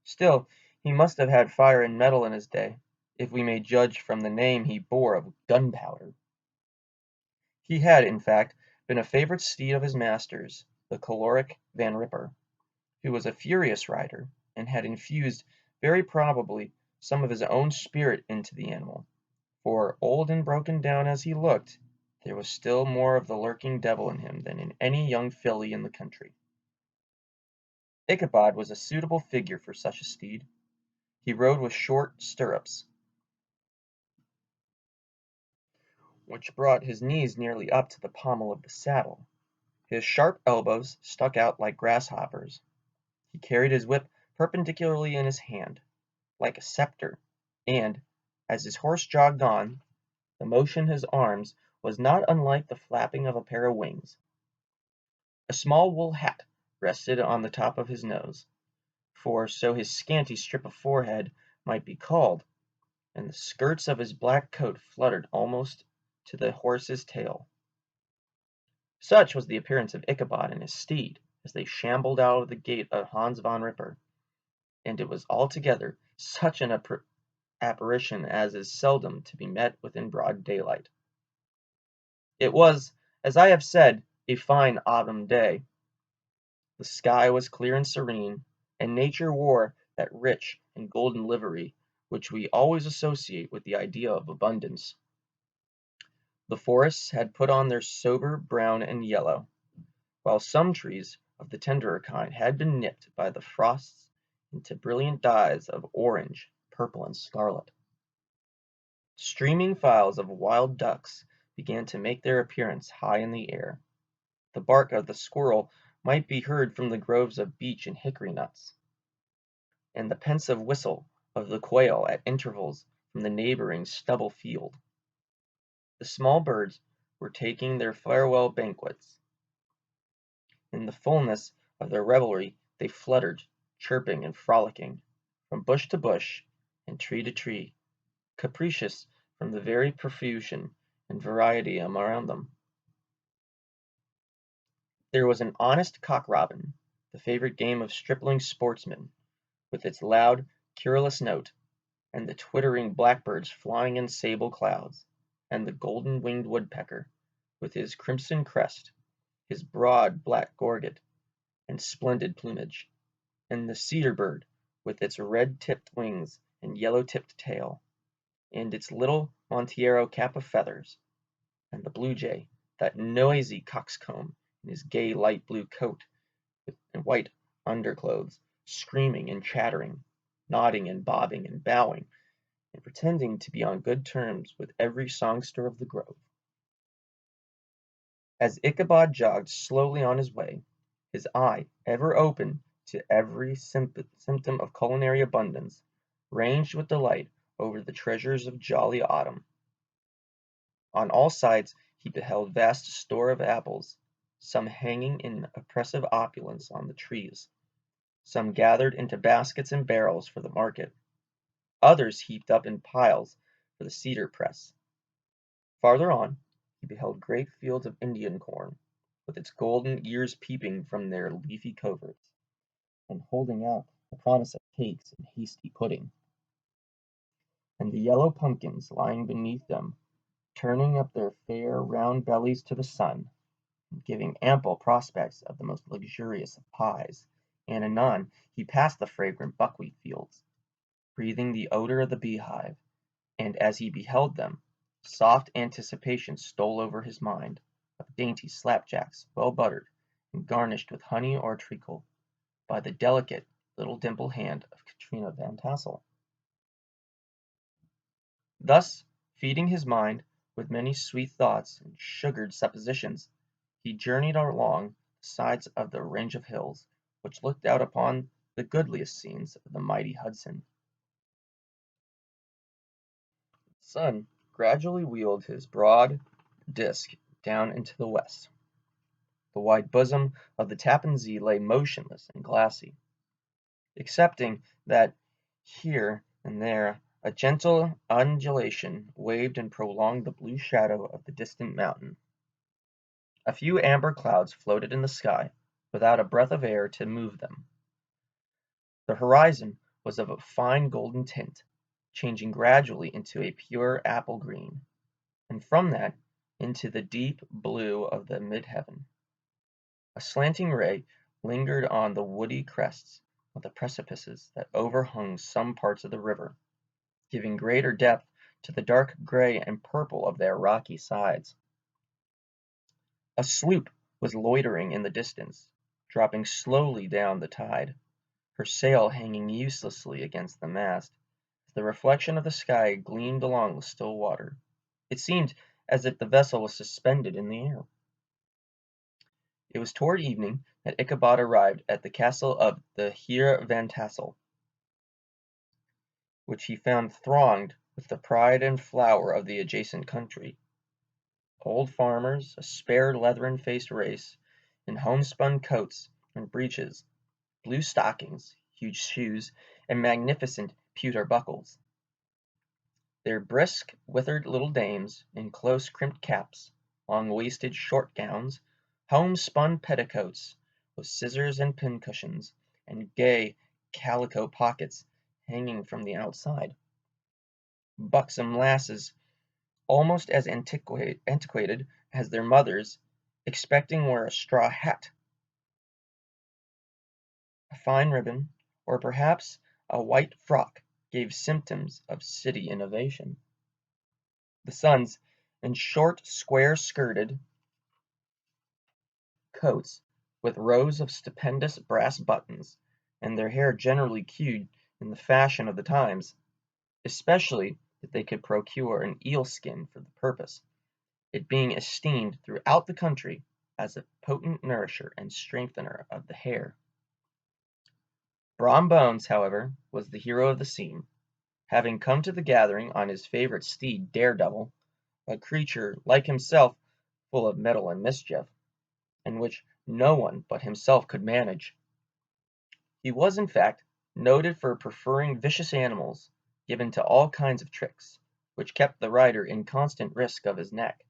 Still, he must have had fire and metal in his day, if we may judge from the name he bore of Gunpowder. He had, in fact, been a favourite steed of his master's, the choleric Van Ripper, who was a furious rider, and had infused, very probably, some of his own spirit into the animal, for, old and broken down as he looked, there was still more of the lurking devil in him than in any young filly in the country. Ichabod was a suitable figure for such a steed. He rode with short stirrups, which brought his knees nearly up to the pommel of the saddle. His sharp elbows stuck out like grasshoppers. He carried his whip perpendicularly in his hand, like a sceptre, and, as his horse jogged on, the motion of his arms was not unlike the flapping of a pair of wings. A small wool hat rested on the top of his nose, for so his scanty strip of forehead might be called, and the skirts of his black coat fluttered almost to the horse's tail. Such was the appearance of Ichabod and his steed as they shambled out of the gate of Hans van Ripper, and it was altogether such an apparition as is seldom to be met with in broad daylight. It was, as I have said, a fine autumn day. The sky was clear and serene, and nature wore that rich and golden livery which we always associate with the idea of abundance. The forests had put on their sober brown and yellow, while some trees of the tenderer kind had been nipped by the frosts into brilliant dyes of orange, purple, and scarlet. Streaming files of wild ducks began to make their appearance high in the air. The bark of the squirrel might be heard from the groves of beech and hickory nuts, and the pensive whistle of the quail at intervals from the neighboring stubble field. The small birds were taking their farewell banquets. In the fullness of their revelry they fluttered, chirping and frolicking, from bush to bush and tree to tree, capricious from the very profusion and variety around them. There was an honest cock-robin, the favorite game of stripling sportsmen, with its loud, querulous note, and the twittering blackbirds flying in sable clouds, and the golden-winged woodpecker, with his crimson crest, his broad black gorget, and splendid plumage, and the cedar-bird, with its red-tipped wings and yellow-tipped tail, and its little Montero cap of feathers, and the blue jay, that noisy coxcomb, in his gay light blue coat and white underclothes, screaming and chattering, nodding and bobbing and bowing, and pretending to be on good terms with every songster of the grove. As Ichabod jogged slowly on his way, his eye, ever open to every symptom of culinary abundance, ranged with delight over the treasures of jolly autumn. On all sides he beheld vast store of apples, some hanging in oppressive opulence on the trees, some gathered into baskets and barrels for the market, others heaped up in piles for the cedar press. Farther on, he beheld great fields of Indian corn, with its golden ears peeping from their leafy coverts, and holding out the promise of cakes and hasty pudding, and the yellow pumpkins lying beneath them, turning up their fair round bellies to the sun, and giving ample prospects of the most luxurious of pies, and anon he passed the fragrant buckwheat fields, breathing the odor of the beehive, and as he beheld them, soft anticipation stole over his mind of dainty slapjacks, well buttered, and garnished with honey or treacle, by the delicate little dimpled hand of Katrina Van Tassel. Thus, feeding his mind with many sweet thoughts and sugared suppositions, he journeyed along the sides of the range of hills, which looked out upon the goodliest scenes of the mighty Hudson. The sun gradually wheeled his broad disk down into the west. The wide bosom of the Tappan Zee lay motionless and glassy, excepting that here and there a gentle undulation waved and prolonged the blue shadow of the distant mountain. A few amber clouds floated in the sky, without a breath of air to move them. The horizon was of a fine golden tint, changing gradually into a pure apple green, and from that into the deep blue of the mid-heaven. A slanting ray lingered on the woody crests of the precipices that overhung some parts of the river, giving greater depth to the dark gray and purple of their rocky sides. A sloop was loitering in the distance, dropping slowly down the tide, her sail hanging uselessly against the mast, as the reflection of the sky gleamed along the still water. It seemed as if the vessel was suspended in the air. It was toward evening that Ichabod arrived at the castle of the Heer Van Tassel, which he found thronged with the pride and flower of the adjacent country. Old farmers, a spare leathern-faced race, in homespun coats and breeches, blue stockings, huge shoes, and magnificent pewter buckles. Their brisk, withered little dames, in close crimped caps, long-waisted short gowns, homespun petticoats, with scissors and pincushions, and gay calico pockets hanging from the outside. Buxom lasses, almost as antiquated as their mothers, expecting wear a straw hat, a fine ribbon, or perhaps a white frock, gave symptoms of city innovation. The sons, in short, square-skirted coats, with rows of stupendous brass buttons, and their hair generally queued in the fashion of the times, especially if they could procure an eel skin for the purpose, it being esteemed throughout the country as a potent nourisher and strengthener of the hair. Brom Bones, however, was the hero of the scene, having come to the gathering on his favorite steed Daredevil, a creature like himself full of mettle and mischief, and which no one but himself could manage. He was, in fact, noted for preferring vicious animals, given to all kinds of tricks, which kept the rider in constant risk of his neck,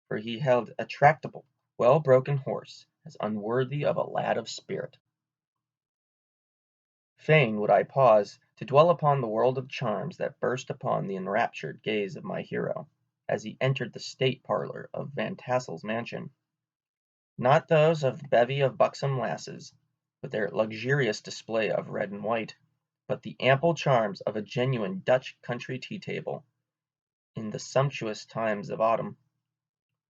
for he held a tractable, well-broken horse as unworthy of a lad of spirit. Fain would I pause to dwell upon the world of charms that burst upon the enraptured gaze of my hero, as he entered the state parlour of Van Tassel's mansion. Not those of the bevy of buxom lasses, with their luxurious display of red and white, but the ample charms of a genuine Dutch country tea-table, in the sumptuous times of autumn.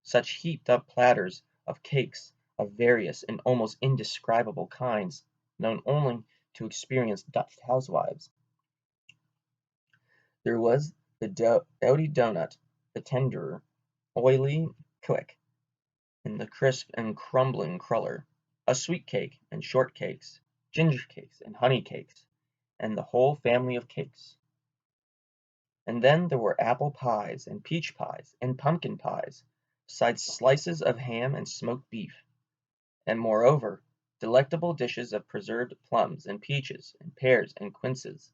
Such heaped-up platters of cakes of various and almost indescribable kinds, known only to experienced Dutch housewives. There was the doughty doughnut, the tender, oily queque, and the crisp and crumbling cruller, a sweet cake and short cakes, ginger cakes and honey cakes, and the whole family of cakes. And then there were apple pies and peach pies and pumpkin pies, besides slices of ham and smoked beef, and moreover delectable dishes of preserved plums and peaches and pears and quinces,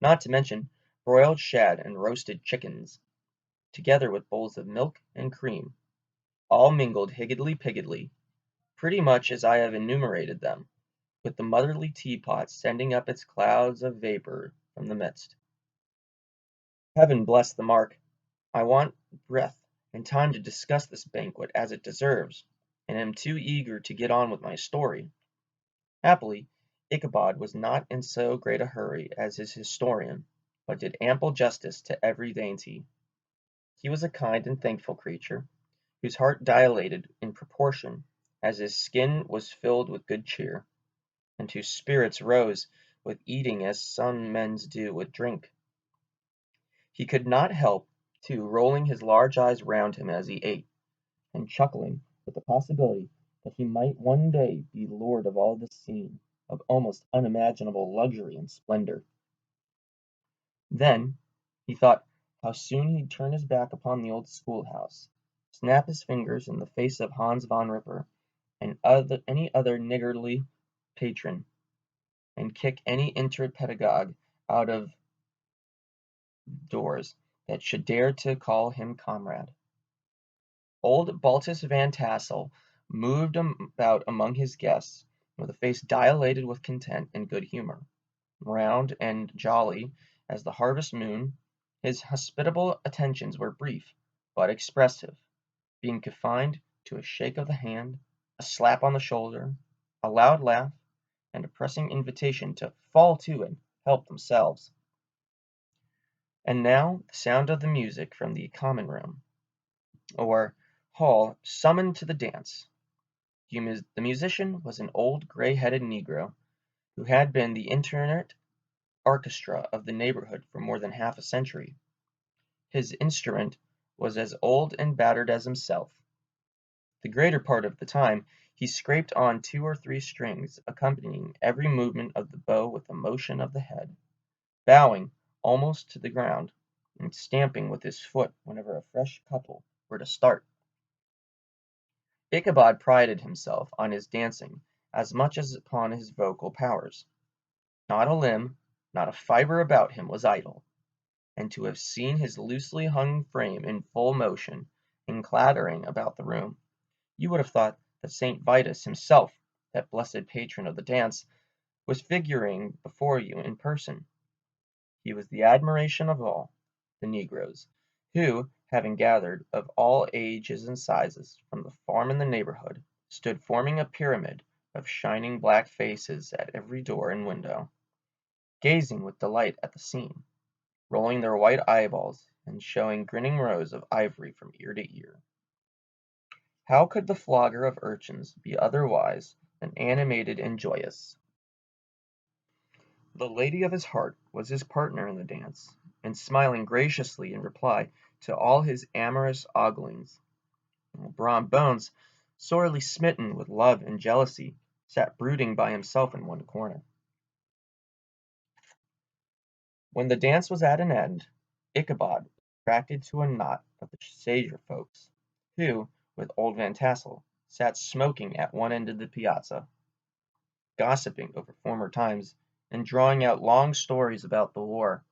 not to mention broiled shad and roasted chickens, together with bowls of milk and cream, all mingled higgledy-piggledy, pretty much as I have enumerated them, with the motherly teapot sending up its clouds of vapour from the midst. Heaven bless the mark! I want breath and time to discuss this banquet as it deserves, and am too eager to get on with my story. Happily, Ichabod was not in so great a hurry as his historian, but did ample justice to every dainty. He was a kind and thankful creature, whose heart dilated in proportion as his skin was filled with good cheer, and whose spirits rose with eating as some men's do with drink. He could not help, too, rolling his large eyes round him as he ate, and chuckling with the possibility that he might one day be lord of all this scene of almost unimaginable luxury and splendor. Then he thought how soon he'd turn his back upon the old schoolhouse, snap his fingers in the face of Hans von Ripper and any other niggardly patron, and kick any iterate pedagogue out of doors that should dare to call him comrade. Old Baltus Van Tassel moved about among his guests with a face dilated with content and good humor. Round and jolly as the harvest moon, his hospitable attentions were brief but expressive, being confined to a shake of the hand, a slap on the shoulder, a loud laugh, and a pressing invitation to fall to and help themselves. And now the sound of the music from the common room, or hall, summoned to the dance. The musician was an old gray-headed negro, who had been the itinerant orchestra of the neighborhood for more than half a century. His instrument was as old and battered as himself. The greater part of the time he scraped on 2 or 3 strings, accompanying every movement of the bow with a motion of the head, bowing almost to the ground, and stamping with his foot whenever a fresh couple were to start. Ichabod prided himself on his dancing as much as upon his vocal powers. Not a limb, not a fibre about him was idle, and to have seen his loosely hung frame in full motion and clattering about the room, you would have thought that St. Vitus himself, that blessed patron of the dance, was figuring before you in person. He was the admiration of all the negroes, who, having gathered of all ages and sizes from the farm in the neighborhood, stood forming a pyramid of shining black faces at every door and window, gazing with delight at the scene, rolling their white eyeballs and showing grinning rows of ivory from ear to ear. How could the flogger of urchins be otherwise than animated and joyous? The lady of his heart was his partner in the dance, and smiling graciously in reply to all his amorous oglings. Brom Bones, sorely smitten with love and jealousy, sat brooding by himself in one corner. When the dance was at an end, Ichabod was attracted to a knot of the sager folks, who, with old Van Tassel, sat smoking at one end of the piazza, gossiping over former times and drawing out long stories about the war.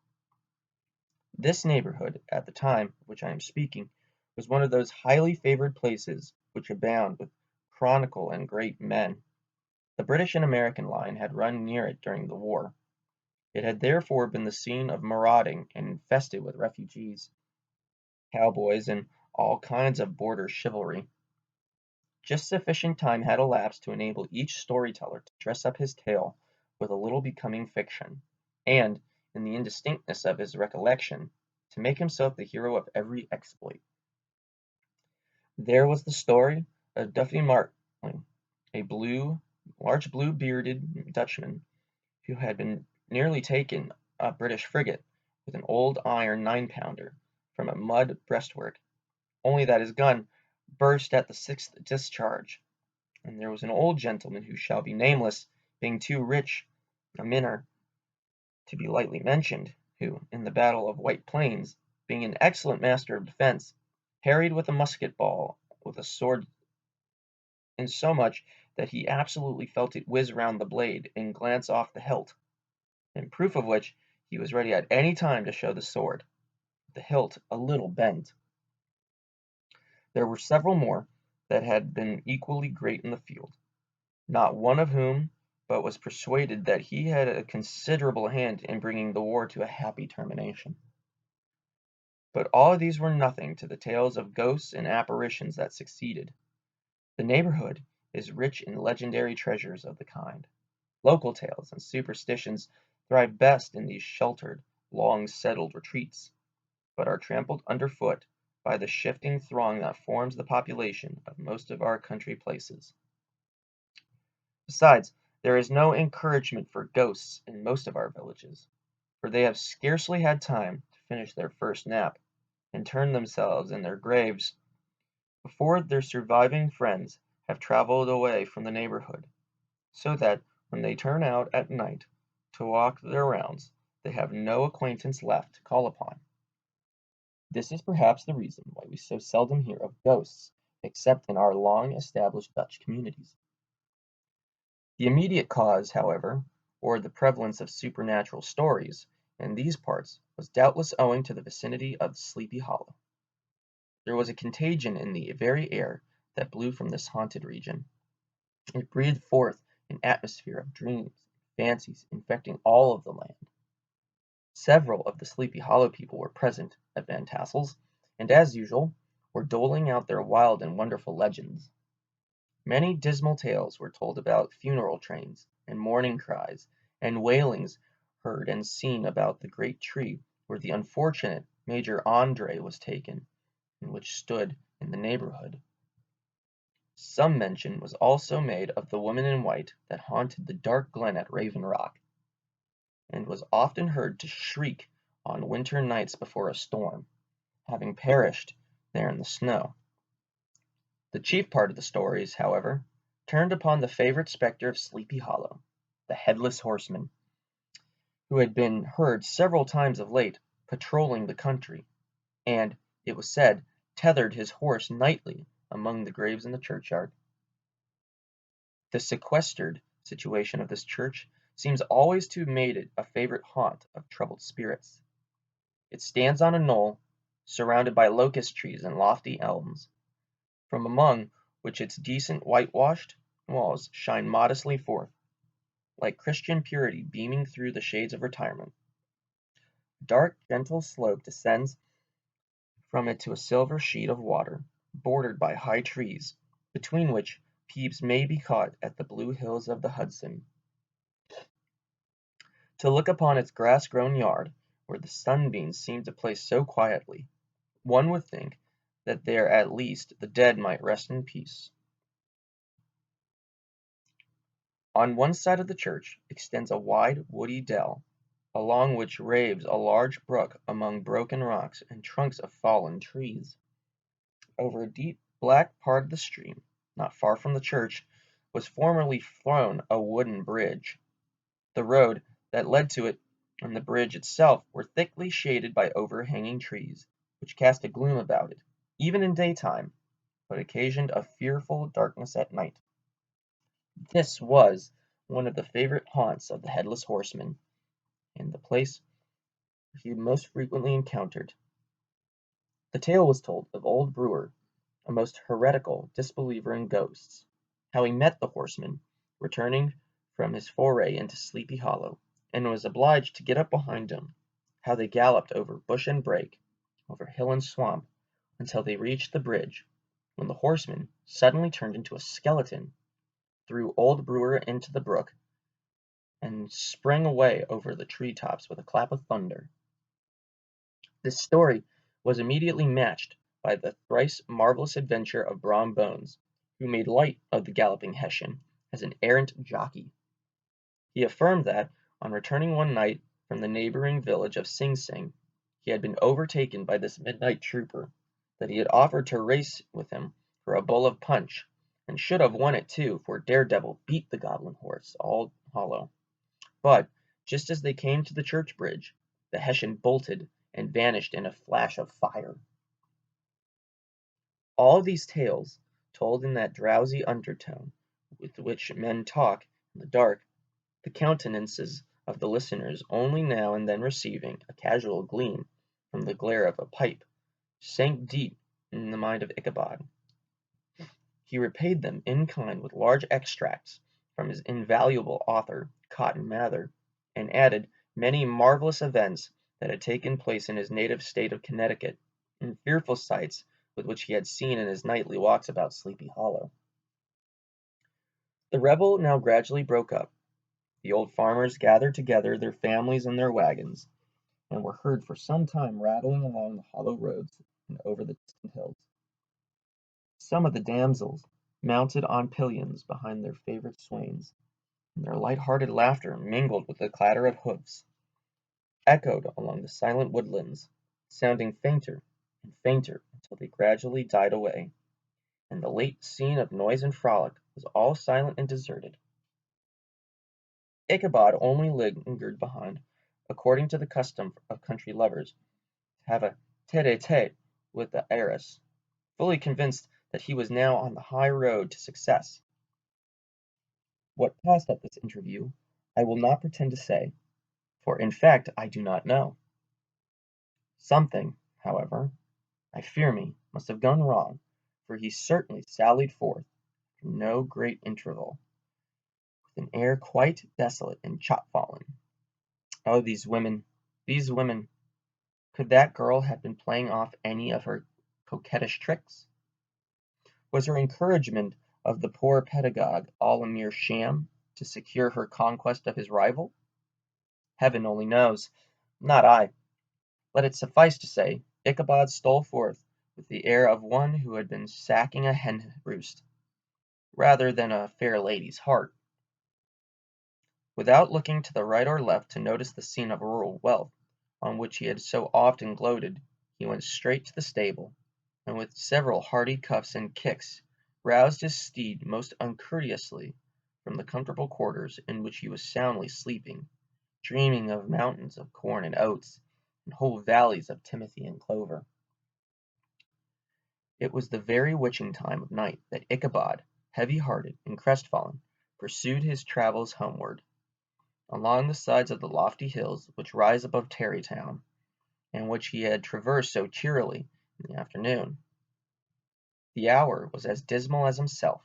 This neighborhood, at the time of which I am speaking, was one of those highly favored places which abound with chronicle and great men. The British and American line had run near it during the war. It had therefore been the scene of marauding and infested with refugees, cowboys, and all kinds of border chivalry. Just sufficient time had elapsed to enable each storyteller to dress up his tale with a little becoming fiction, and, in the indistinctness of his recollection, to make himself the hero of every exploit. There was the story of Duffy Martling, a large blue-bearded Dutchman, who had been nearly taken a British frigate with an old iron 9-pounder from a mud breastwork, only that his gun burst at the sixth discharge; and there was an old gentleman who shall be nameless, being too rich a miner to be lightly mentioned, who, in the battle of White Plains, being an excellent master of defence, parried with a musket ball with a sword insomuch that he absolutely felt it whiz round the blade and glance off the hilt, in proof of which he was ready at any time to show the sword, the hilt a little bent. There were several more that had been equally great in the field, not one of whom but was persuaded that he had a considerable hand in bringing the war to a happy termination. But all these were nothing to the tales of ghosts and apparitions that succeeded. The neighborhood is rich in legendary treasures of the kind. Local tales and superstitions thrive best in these sheltered, long-settled retreats, but are trampled underfoot by the shifting throng that forms the population of most of our country places. Besides, there is no encouragement for ghosts in most of our villages, for they have scarcely had time to finish their first nap, and turn themselves in their graves, before their surviving friends have travelled away from the neighborhood, so that when they turn out at night to walk their rounds, they have no acquaintance left to call upon. This is perhaps the reason why we so seldom hear of ghosts, except in our long-established Dutch communities. The immediate cause, however, or the prevalence of supernatural stories in these parts was doubtless owing to the vicinity of Sleepy Hollow. There was a contagion in the very air that blew from this haunted region. It breathed forth an atmosphere of dreams and fancies infecting all of the land. Several of the Sleepy Hollow people were present at Van Tassel's, and, as usual, were doling out their wild and wonderful legends. Many dismal tales were told about funeral trains, and mourning cries, and wailings heard and seen about the great tree where the unfortunate Major André was taken, and which stood in the neighborhood. Some mention was also made of the woman in white that haunted the dark glen at Raven Rock, and was often heard to shriek on winter nights before a storm, having perished there in the snow. The chief part of the stories, however, turned upon the favorite spectre of Sleepy Hollow, the Headless Horseman, who had been heard several times of late patrolling the country, and, it was said, tethered his horse nightly among the graves in the churchyard. The sequestered situation of this church seems always to have made it a favorite haunt of troubled spirits. It stands on a knoll, surrounded by locust trees and lofty elms, from among which its decent whitewashed walls shine modestly forth, like Christian purity beaming through the shades of retirement. A dark, gentle slope descends from it to a silver sheet of water, bordered by high trees, between which peeps may be caught at the blue hills of the Hudson. To look upon its grass-grown yard, where the sunbeams seem to play so quietly, one would think that there at least the dead might rest in peace. On one side of the church extends a wide, woody dell, along which raves a large brook among broken rocks and trunks of fallen trees. Over a deep black part of the stream, not far from the church, was formerly thrown a wooden bridge. The road that led to it and the bridge itself were thickly shaded by overhanging trees, which cast a gloom about it, even in daytime, but occasioned a fearful darkness at night. This was one of the favorite haunts of the Headless Horseman, and the place he most frequently encountered. The tale was told of old Brewer, a most heretical disbeliever in ghosts, how he met the horseman, returning from his foray into Sleepy Hollow, and was obliged to get up behind him, how they galloped over bush and brake, over hill and swamp, until they reached the bridge, when the horseman suddenly turned into a skeleton, threw old Brewer into the brook, and sprang away over the tree tops with a clap of thunder. This story was immediately matched by the thrice marvellous adventure of Brom Bones, who made light of the galloping Hessian as an errant jockey. He affirmed that, on returning one night from the neighbouring village of Sing Sing, he had been overtaken by this midnight trooper, that he had offered to race with him for a bowl of punch, and should have won it too, for Daredevil beat the goblin horse all hollow. But, just as they came to the church bridge, the Hessian bolted and vanished in a flash of fire. All these tales, told in that drowsy undertone with which men talk in the dark, the countenances of the listeners only now and then receiving a casual gleam from the glare of a pipe, sank deep in the mind of Ichabod. He repaid them in kind with large extracts from his invaluable author, Cotton Mather, and added many marvellous events that had taken place in his native state of Connecticut, and fearful sights with which he had seen in his nightly walks about Sleepy Hollow. The revel now gradually broke up. The old farmers gathered together their families and their wagons, and were heard for some time rattling along the hollow roads and over the distant hills. Some of the damsels mounted on pillions behind their favorite swains, and their light-hearted laughter, mingled with the clatter of hoofs, echoed along the silent woodlands, sounding fainter and fainter until they gradually died away, and the late scene of noise and frolic was all silent and deserted. Ichabod only lingered behind, according to the custom of country lovers, to have a tete-a-tete with the heiress, fully convinced that he was now on the high road to success. What passed at this interview I will not pretend to say, for in fact I do not know. Something, however, I fear me, must have gone wrong, for he certainly sallied forth, after no great interval, with an air quite desolate and chopfallen. Oh, these women, these women! Could that girl have been playing off any of her coquettish tricks? Was her encouragement of the poor pedagogue all a mere sham, to secure her conquest of his rival? Heaven only knows, not I. Let it suffice to say, Ichabod stole forth with the air of one who had been sacking a hen roost, rather than a fair lady's heart. Without looking to the right or left to notice the scene of rural wealth, on which he had so often gloated, he went straight to the stable, and with several hearty cuffs and kicks, roused his steed most uncourteously from the comfortable quarters in which he was soundly sleeping, dreaming of mountains of corn and oats, and whole valleys of timothy and clover. It was the very witching time of night that Ichabod, heavy-hearted and crestfallen, pursued his travels homeward, along the sides of the lofty hills which rise above Tarrytown, and which he had traversed so cheerily in the afternoon. The hour was as dismal as himself.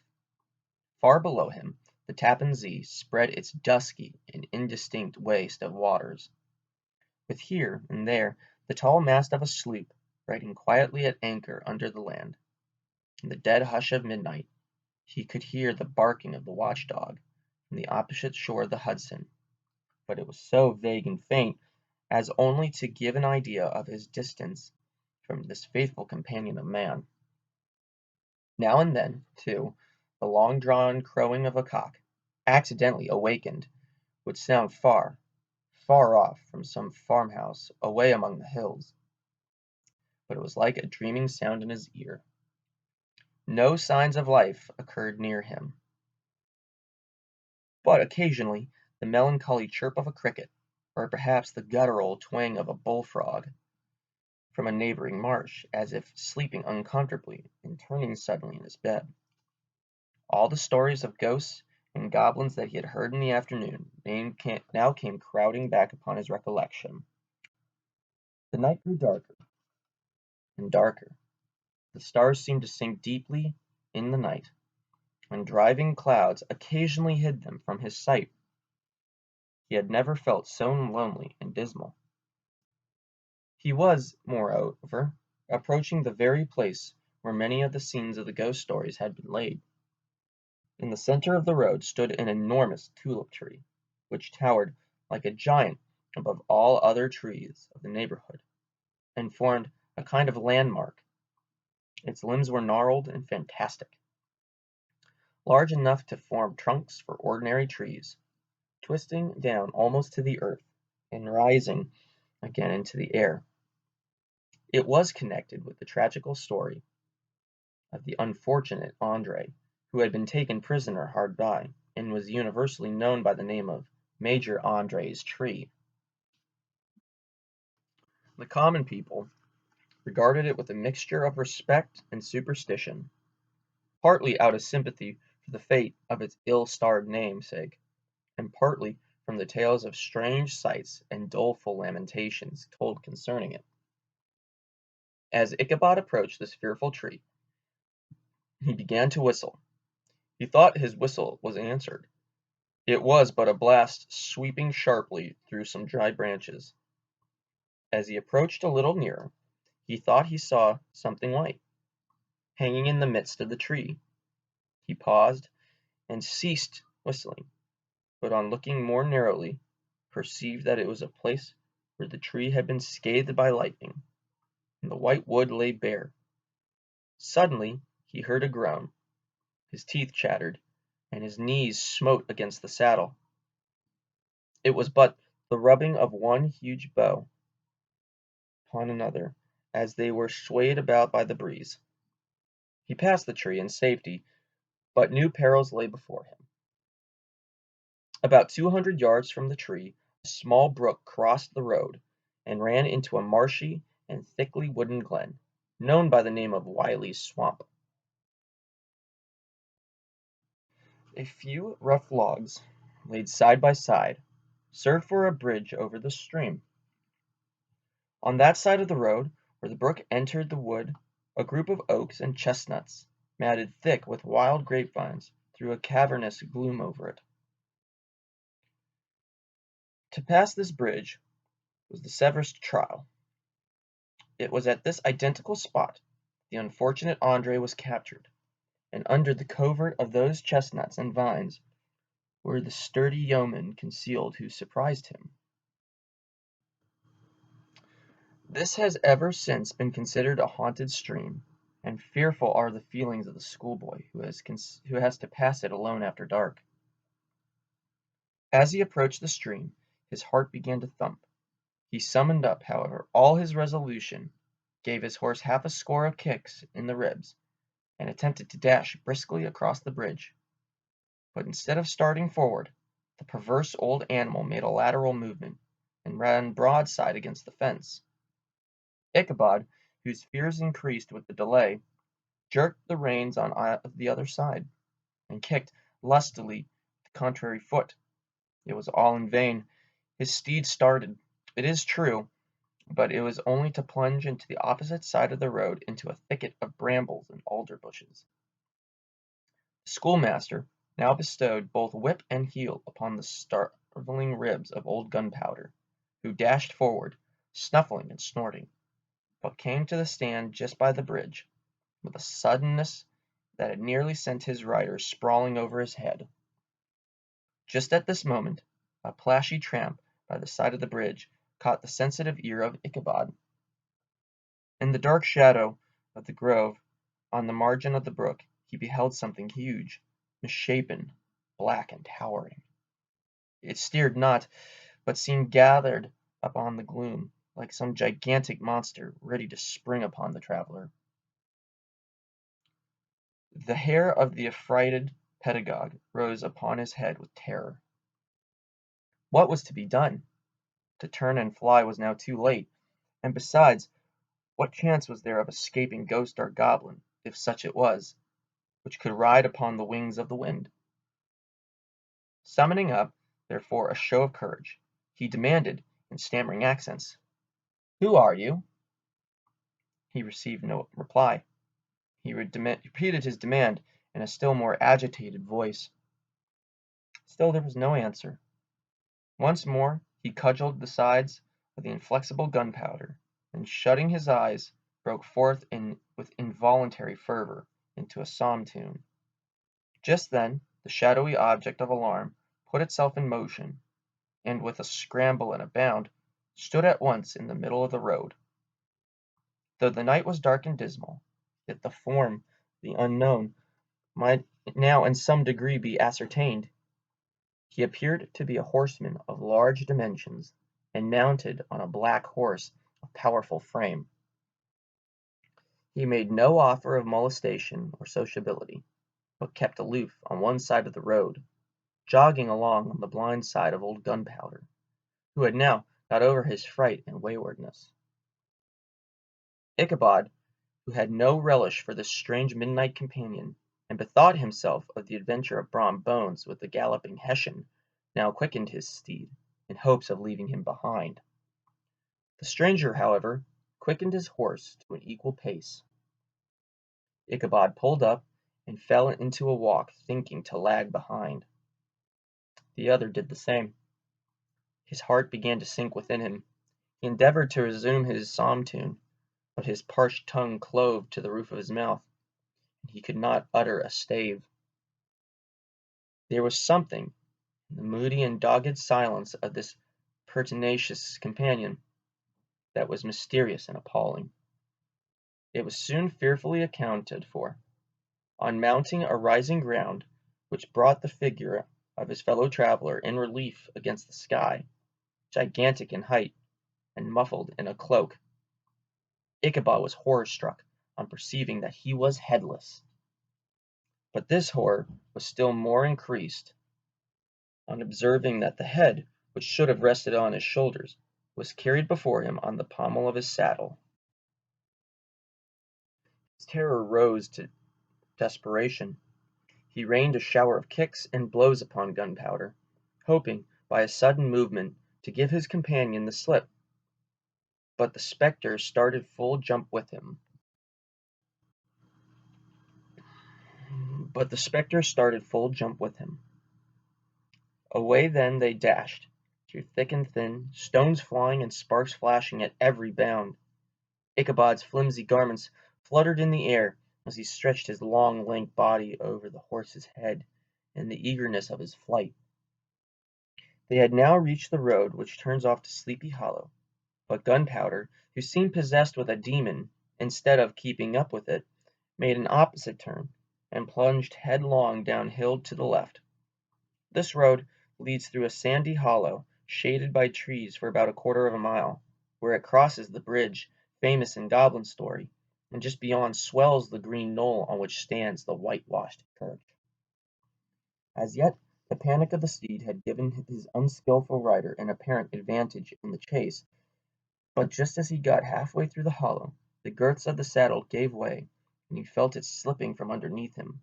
Far below him the Tappan Zee spread its dusky and indistinct waste of waters, with here and there the tall mast of a sloop riding quietly at anchor under the land. In the dead hush of midnight he could hear the barking of the watch-dog from the opposite shore of the Hudson, but it was so vague and faint as only to give an idea of his distance from this faithful companion of man. Now and then, too, the long-drawn crowing of a cock, accidentally awakened, would sound far, far off from some farmhouse away among the hills, but it was like a dreaming sound in his ear. No signs of life occurred near him, but occasionally the melancholy chirp of a cricket, or perhaps the guttural twang of a bullfrog, from a neighbouring marsh, as if sleeping uncomfortably and turning suddenly in his bed. All the stories of ghosts and goblins that he had heard in the afternoon now came crowding back upon his recollection. The night grew darker and darker. The stars seemed to sink deeply in the night, and driving clouds occasionally hid them from his sight. He had never felt so lonely and dismal. He was, moreover, approaching the very place where many of the scenes of the ghost stories had been laid. In the center of the road stood an enormous tulip tree, which towered like a giant above all other trees of the neighborhood, and formed a kind of landmark. Its limbs were gnarled and fantastic, large enough to form trunks for ordinary trees, twisting down almost to the earth, and rising again into the air. It was connected with the tragical story of the unfortunate Andre, who had been taken prisoner hard by, and was universally known by the name of Major Andre's tree. The common people regarded it with a mixture of respect and superstition, partly out of sympathy for the fate of its ill-starred namesake, and partly from the tales of strange sights and doleful lamentations told concerning it. As Ichabod approached this fearful tree, he began to whistle. He thought his whistle was answered. It was but a blast sweeping sharply through some dry branches. As he approached a little nearer, he thought he saw something white, hanging in the midst of the tree. He paused and ceased whistling, but on looking more narrowly, perceived that it was a place where the tree had been scathed by lightning, and the white wood lay bare. Suddenly he heard a groan, his teeth chattered, and his knees smote against the saddle. It was but the rubbing of one huge bough upon another, as they were swayed about by the breeze. He passed the tree in safety, but new perils lay before him. About 200 yards from the tree, a small brook crossed the road, and ran into a marshy and thickly wooded glen, known by the name of Wiley's Swamp. A few rough logs, laid side by side, served for a bridge over the stream. On that side of the road, where the brook entered the wood, a group of oaks and chestnuts, matted thick with wild grapevines, threw a cavernous gloom over it. To pass this bridge was the severest trial. It was at this identical spot the unfortunate Andre was captured, and under the covert of those chestnuts and vines were the sturdy yeomen concealed who surprised him. This has ever since been considered a haunted stream, and fearful are the feelings of the schoolboy who has to pass it alone after dark. As he approached the stream, his heart began to thump. He summoned up, however, all his resolution, gave his horse half a score of kicks in the ribs, and attempted to dash briskly across the bridge. But instead of starting forward, the perverse old animal made a lateral movement, and ran broadside against the fence. Ichabod, whose fears increased with the delay, jerked the reins on the other side, and kicked lustily the contrary foot. It was all in vain. His steed started, it is true, but it was only to plunge into the opposite side of the road into a thicket of brambles and alder bushes. The schoolmaster now bestowed both whip and heel upon the starveling ribs of old Gunpowder, who dashed forward, snuffling and snorting, but came to the stand just by the bridge, with a suddenness that had nearly sent his rider sprawling over his head. Just at this moment, a plashy tramp by the side of the bridge caught the sensitive ear of Ichabod. In the dark shadow of the grove on the margin of the brook he beheld something huge, misshapen, black, and towering. It stirred not, but seemed gathered upon the gloom, like some gigantic monster ready to spring upon the traveller. The hair of the affrighted pedagogue rose upon his head with terror. What was to be done? To turn and fly was now too late, and besides, what chance was there of escaping ghost or goblin, if such it was, which could ride upon the wings of the wind? Summoning up, therefore, a show of courage, he demanded, in stammering accents, "Who are you?" He received no reply. He repeated his demand in a still more agitated voice. Still there was no answer. Once more he cudgelled the sides of the inflexible gunpowder, and shutting his eyes, broke forth with involuntary fervour into a psalm tune. Just then the shadowy object of alarm put itself in motion, and with a scramble and a bound, stood at once in the middle of the road. Though the night was dark and dismal, yet the form of the unknown might now in some degree be ascertained. He appeared to be a horseman of large dimensions, and mounted on a black horse of powerful frame. He made no offer of molestation or sociability, but kept aloof on one side of the road, jogging along on the blind side of old Gunpowder, who had now got over his fright and waywardness. Ichabod, who had no relish for this strange midnight companion, and bethought himself of the adventure of Brom Bones with the galloping Hessian, now quickened his steed, in hopes of leaving him behind. The stranger, however, quickened his horse to an equal pace. Ichabod pulled up, and fell into a walk, thinking to lag behind. The other did the same. His heart began to sink within him. He endeavoured to resume his psalm tune, but his parched tongue clove to the roof of his mouth, and he could not utter a stave. There was something in the moody and dogged silence of this pertinacious companion that was mysterious and appalling. It was soon fearfully accounted for. On mounting a rising ground, which brought the figure of his fellow traveller in relief against the sky, gigantic in height, and muffled in a cloak, Ichabod was horror-struck on perceiving that he was headless. But this horror was still more increased on observing that the head, which should have rested on his shoulders, was carried before him on the pommel of his saddle. His terror rose to desperation. He rained a shower of kicks and blows upon Gunpowder, hoping, by a sudden movement, to give his companion the slip. But the spectre started full jump with him. Away then they dashed, through thick and thin, stones flying and sparks flashing at every bound. Ichabod's flimsy garments fluttered in the air as he stretched his long, lank body over the horse's head in the eagerness of his flight. They had now reached the road which turns off to Sleepy Hollow, but Gunpowder, who seemed possessed with a demon, instead of keeping up with it, made an opposite turn, and plunged headlong downhill to the left. This road leads through a sandy hollow, shaded by trees for about a quarter of a mile, where it crosses the bridge famous in goblin story, and just beyond swells the green knoll on which stands the whitewashed church. As yet the panic of the steed had given his unskilful rider an apparent advantage in the chase, but just as he got half-way through the hollow, the girths of the saddle gave way, and he felt it slipping from underneath him.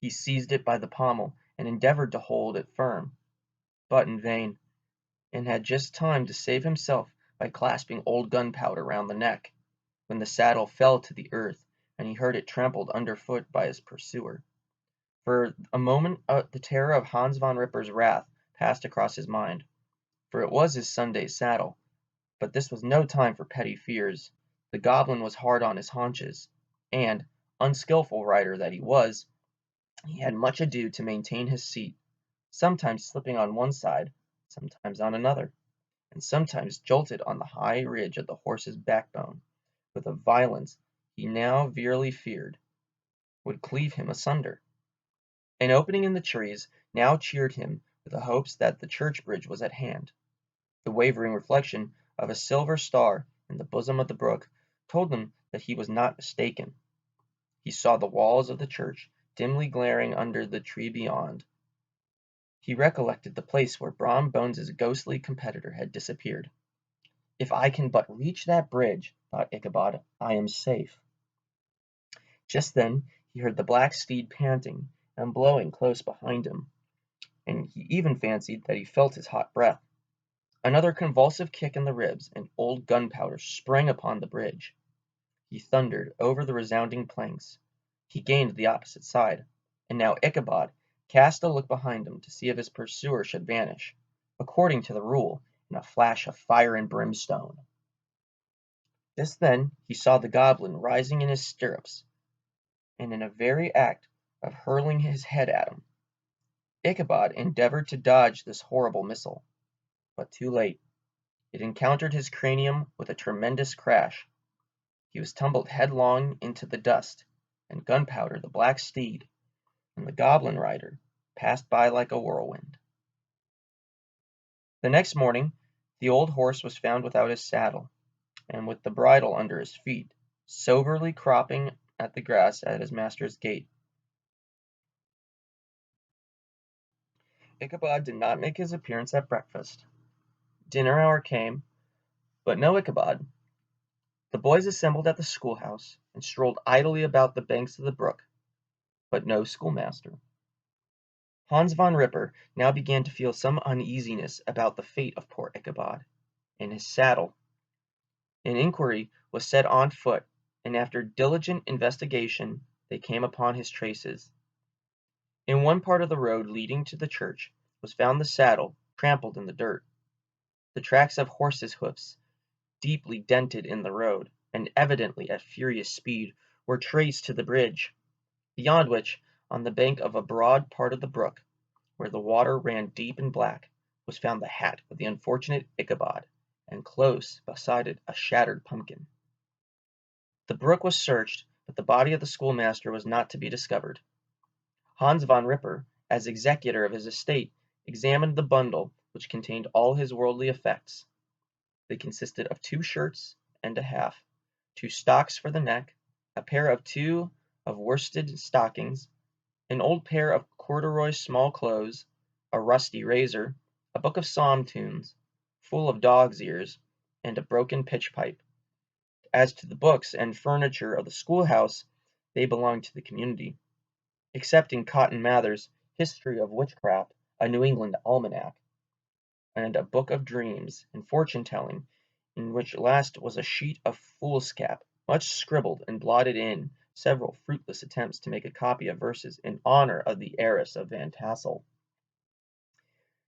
He seized it by the pommel, and endeavoured to hold it firm, but in vain, and had just time to save himself by clasping old Gunpowder round the neck, when the saddle fell to the earth, and he heard it trampled underfoot by his pursuer. For a moment the terror of Hans von Ripper's wrath passed across his mind, for it was his Sunday saddle. But this was no time for petty fears. The goblin was hard on his haunches, and, unskilful rider that he was, he had much ado to maintain his seat, sometimes slipping on one side, sometimes on another, and sometimes jolted on the high ridge of the horse's backbone, with a violence he now verily feared would cleave him asunder. An opening in the trees now cheered him with the hopes that the church bridge was at hand. The wavering reflection of a silver star in the bosom of the brook told him that he was not mistaken. He saw the walls of the church dimly glaring under the tree beyond. He recollected the place where Brom Bones's ghostly competitor had disappeared. "If I can but reach that bridge," thought Ichabod, "I am safe." Just then he heard the black steed panting and blowing close behind him. and he even fancied that he felt his hot breath. Another convulsive kick in the ribs, and old Gunpowder sprang upon the bridge. He thundered over the resounding planks. He gained the opposite side, and now Ichabod cast a look behind him to see if his pursuer should vanish, according to the rule, in a flash of fire and brimstone. Just then he saw the goblin rising in his stirrups, and in the very act of hurling his head at him. Ichabod endeavored to dodge this horrible missile, but too late. It encountered his cranium with a tremendous crash. He was tumbled headlong into the dust, and Gunpowder, the black steed, and the goblin rider passed by like a whirlwind. The next morning the old horse was found without his saddle, and with the bridle under his feet, soberly cropping at the grass at his master's gate. Ichabod did not make his appearance at breakfast. Dinner hour came, but no Ichabod. The boys assembled at the schoolhouse, and strolled idly about the banks of the brook, but no schoolmaster. Hans von Ripper now began to feel some uneasiness about the fate of poor Ichabod and his saddle. An inquiry was set on foot, and after diligent investigation they came upon his traces. In one part of the road leading to the church was found the saddle trampled in the dirt. The tracks of horses' hoofs, deeply dented in the road, and evidently at furious speed, were traced to the bridge, beyond which, on the bank of a broad part of the brook, where the water ran deep and black, was found the hat of the unfortunate Ichabod, and close beside it a shattered pumpkin. The brook was searched, but the body of the schoolmaster was not to be discovered. Hans von Ripper, as executor of his estate, examined the bundle which contained all his worldly effects. They consisted of 2 shirts and a half, 2 stocks for the neck, a pair of 2 of worsted stockings, an old pair of corduroy small clothes, a rusty razor, a book of psalm tunes, full of dog's ears, and a broken pitch pipe. As to the books and furniture of the schoolhouse, they belonged to the community, excepting Cotton Mather's History of Witchcraft, a New England almanac, and a book of dreams and fortune-telling, in which last was a sheet of foolscap, much scribbled and blotted in several fruitless attempts to make a copy of verses in honor of the heiress of Van Tassel.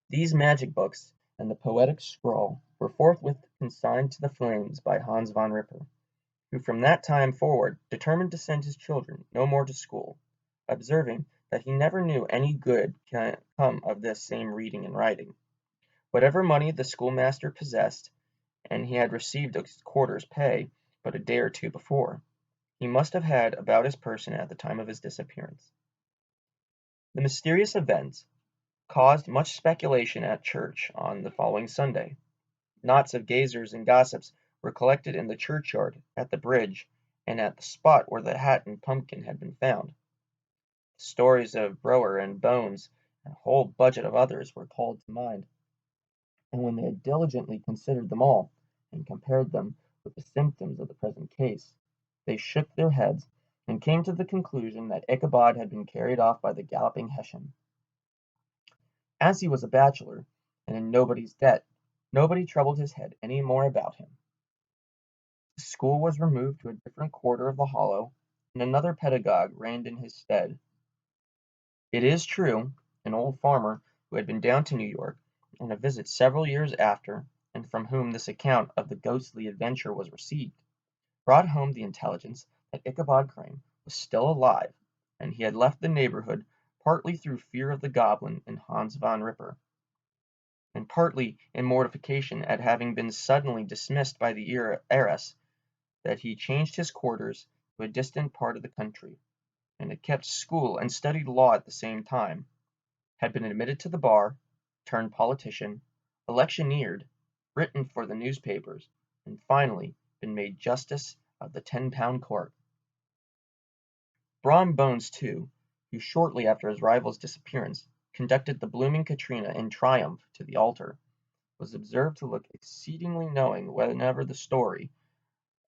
These magic books and the poetic scroll were forthwith consigned to the flames by Hans von Ripper, who from that time forward determined to send his children no more to school, observing that he never knew any good can come of this same reading and writing. Whatever money the schoolmaster possessed, and he had received a quarter's pay but a day or 2 before, he must have had about his person at the time of his disappearance. The mysterious event caused much speculation at church on the following Sunday. Knots of gazers and gossips were collected in the churchyard, at the bridge, and at the spot where the hat and pumpkin had been found. The stories of Brower and Bones, and a whole budget of others, were called to mind, and when they had diligently considered them all, and compared them with the symptoms of the present case, they shook their heads, and came to the conclusion that Ichabod had been carried off by the galloping Hessian. As he was a bachelor, and in nobody's debt, nobody troubled his head any more about him. The school was removed to a different quarter of the hollow, and another pedagogue reigned in his stead. It is true, an old farmer, who had been down to New York on a visit several years after, and from whom this account of the ghostly adventure was received, brought home the intelligence that Ichabod Crane was still alive, and he had left the neighborhood partly through fear of the goblin and Hans von Ripper, and partly in mortification at having been suddenly dismissed by the heiress, that he changed his quarters to a distant part of the country, and had kept school and studied law at the same time, had been admitted to the bar, turned politician, electioneered, written for the newspapers, and finally been made justice of the 10-pound court. Brom Bones, too, who shortly after his rival's disappearance conducted the blooming Katrina in triumph to the altar, was observed to look exceedingly knowing whenever the story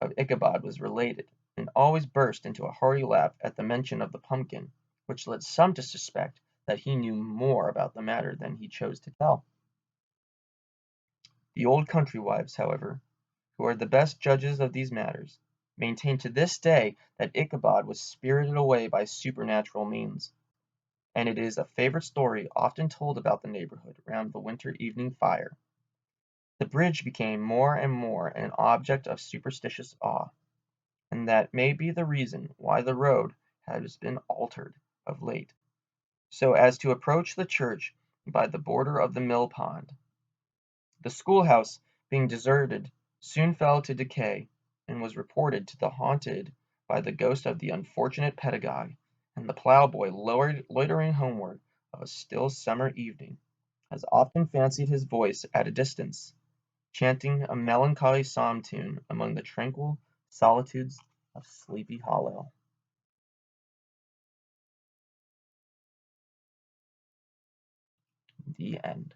of Ichabod was related, and always burst into a hearty laugh at the mention of the pumpkin, which led some to suspect that he knew more about the matter than he chose to tell. The old country wives, however, who are the best judges of these matters, maintain to this day that Ichabod was spirited away by supernatural means, and it is a favorite story often told about the neighborhood round the winter evening fire. The bridge became more and more an object of superstitious awe, and that may be the reason why the road has been altered of late, so as to approach the church by the border of the mill pond. The schoolhouse, being deserted, soon fell to decay, and was reported to be haunted by the ghost of the unfortunate pedagogue, and the ploughboy loitering homeward of a still summer evening has often fancied his voice at a distance, chanting a melancholy psalm tune among the tranquil solitudes of Sleepy Hollow. The end.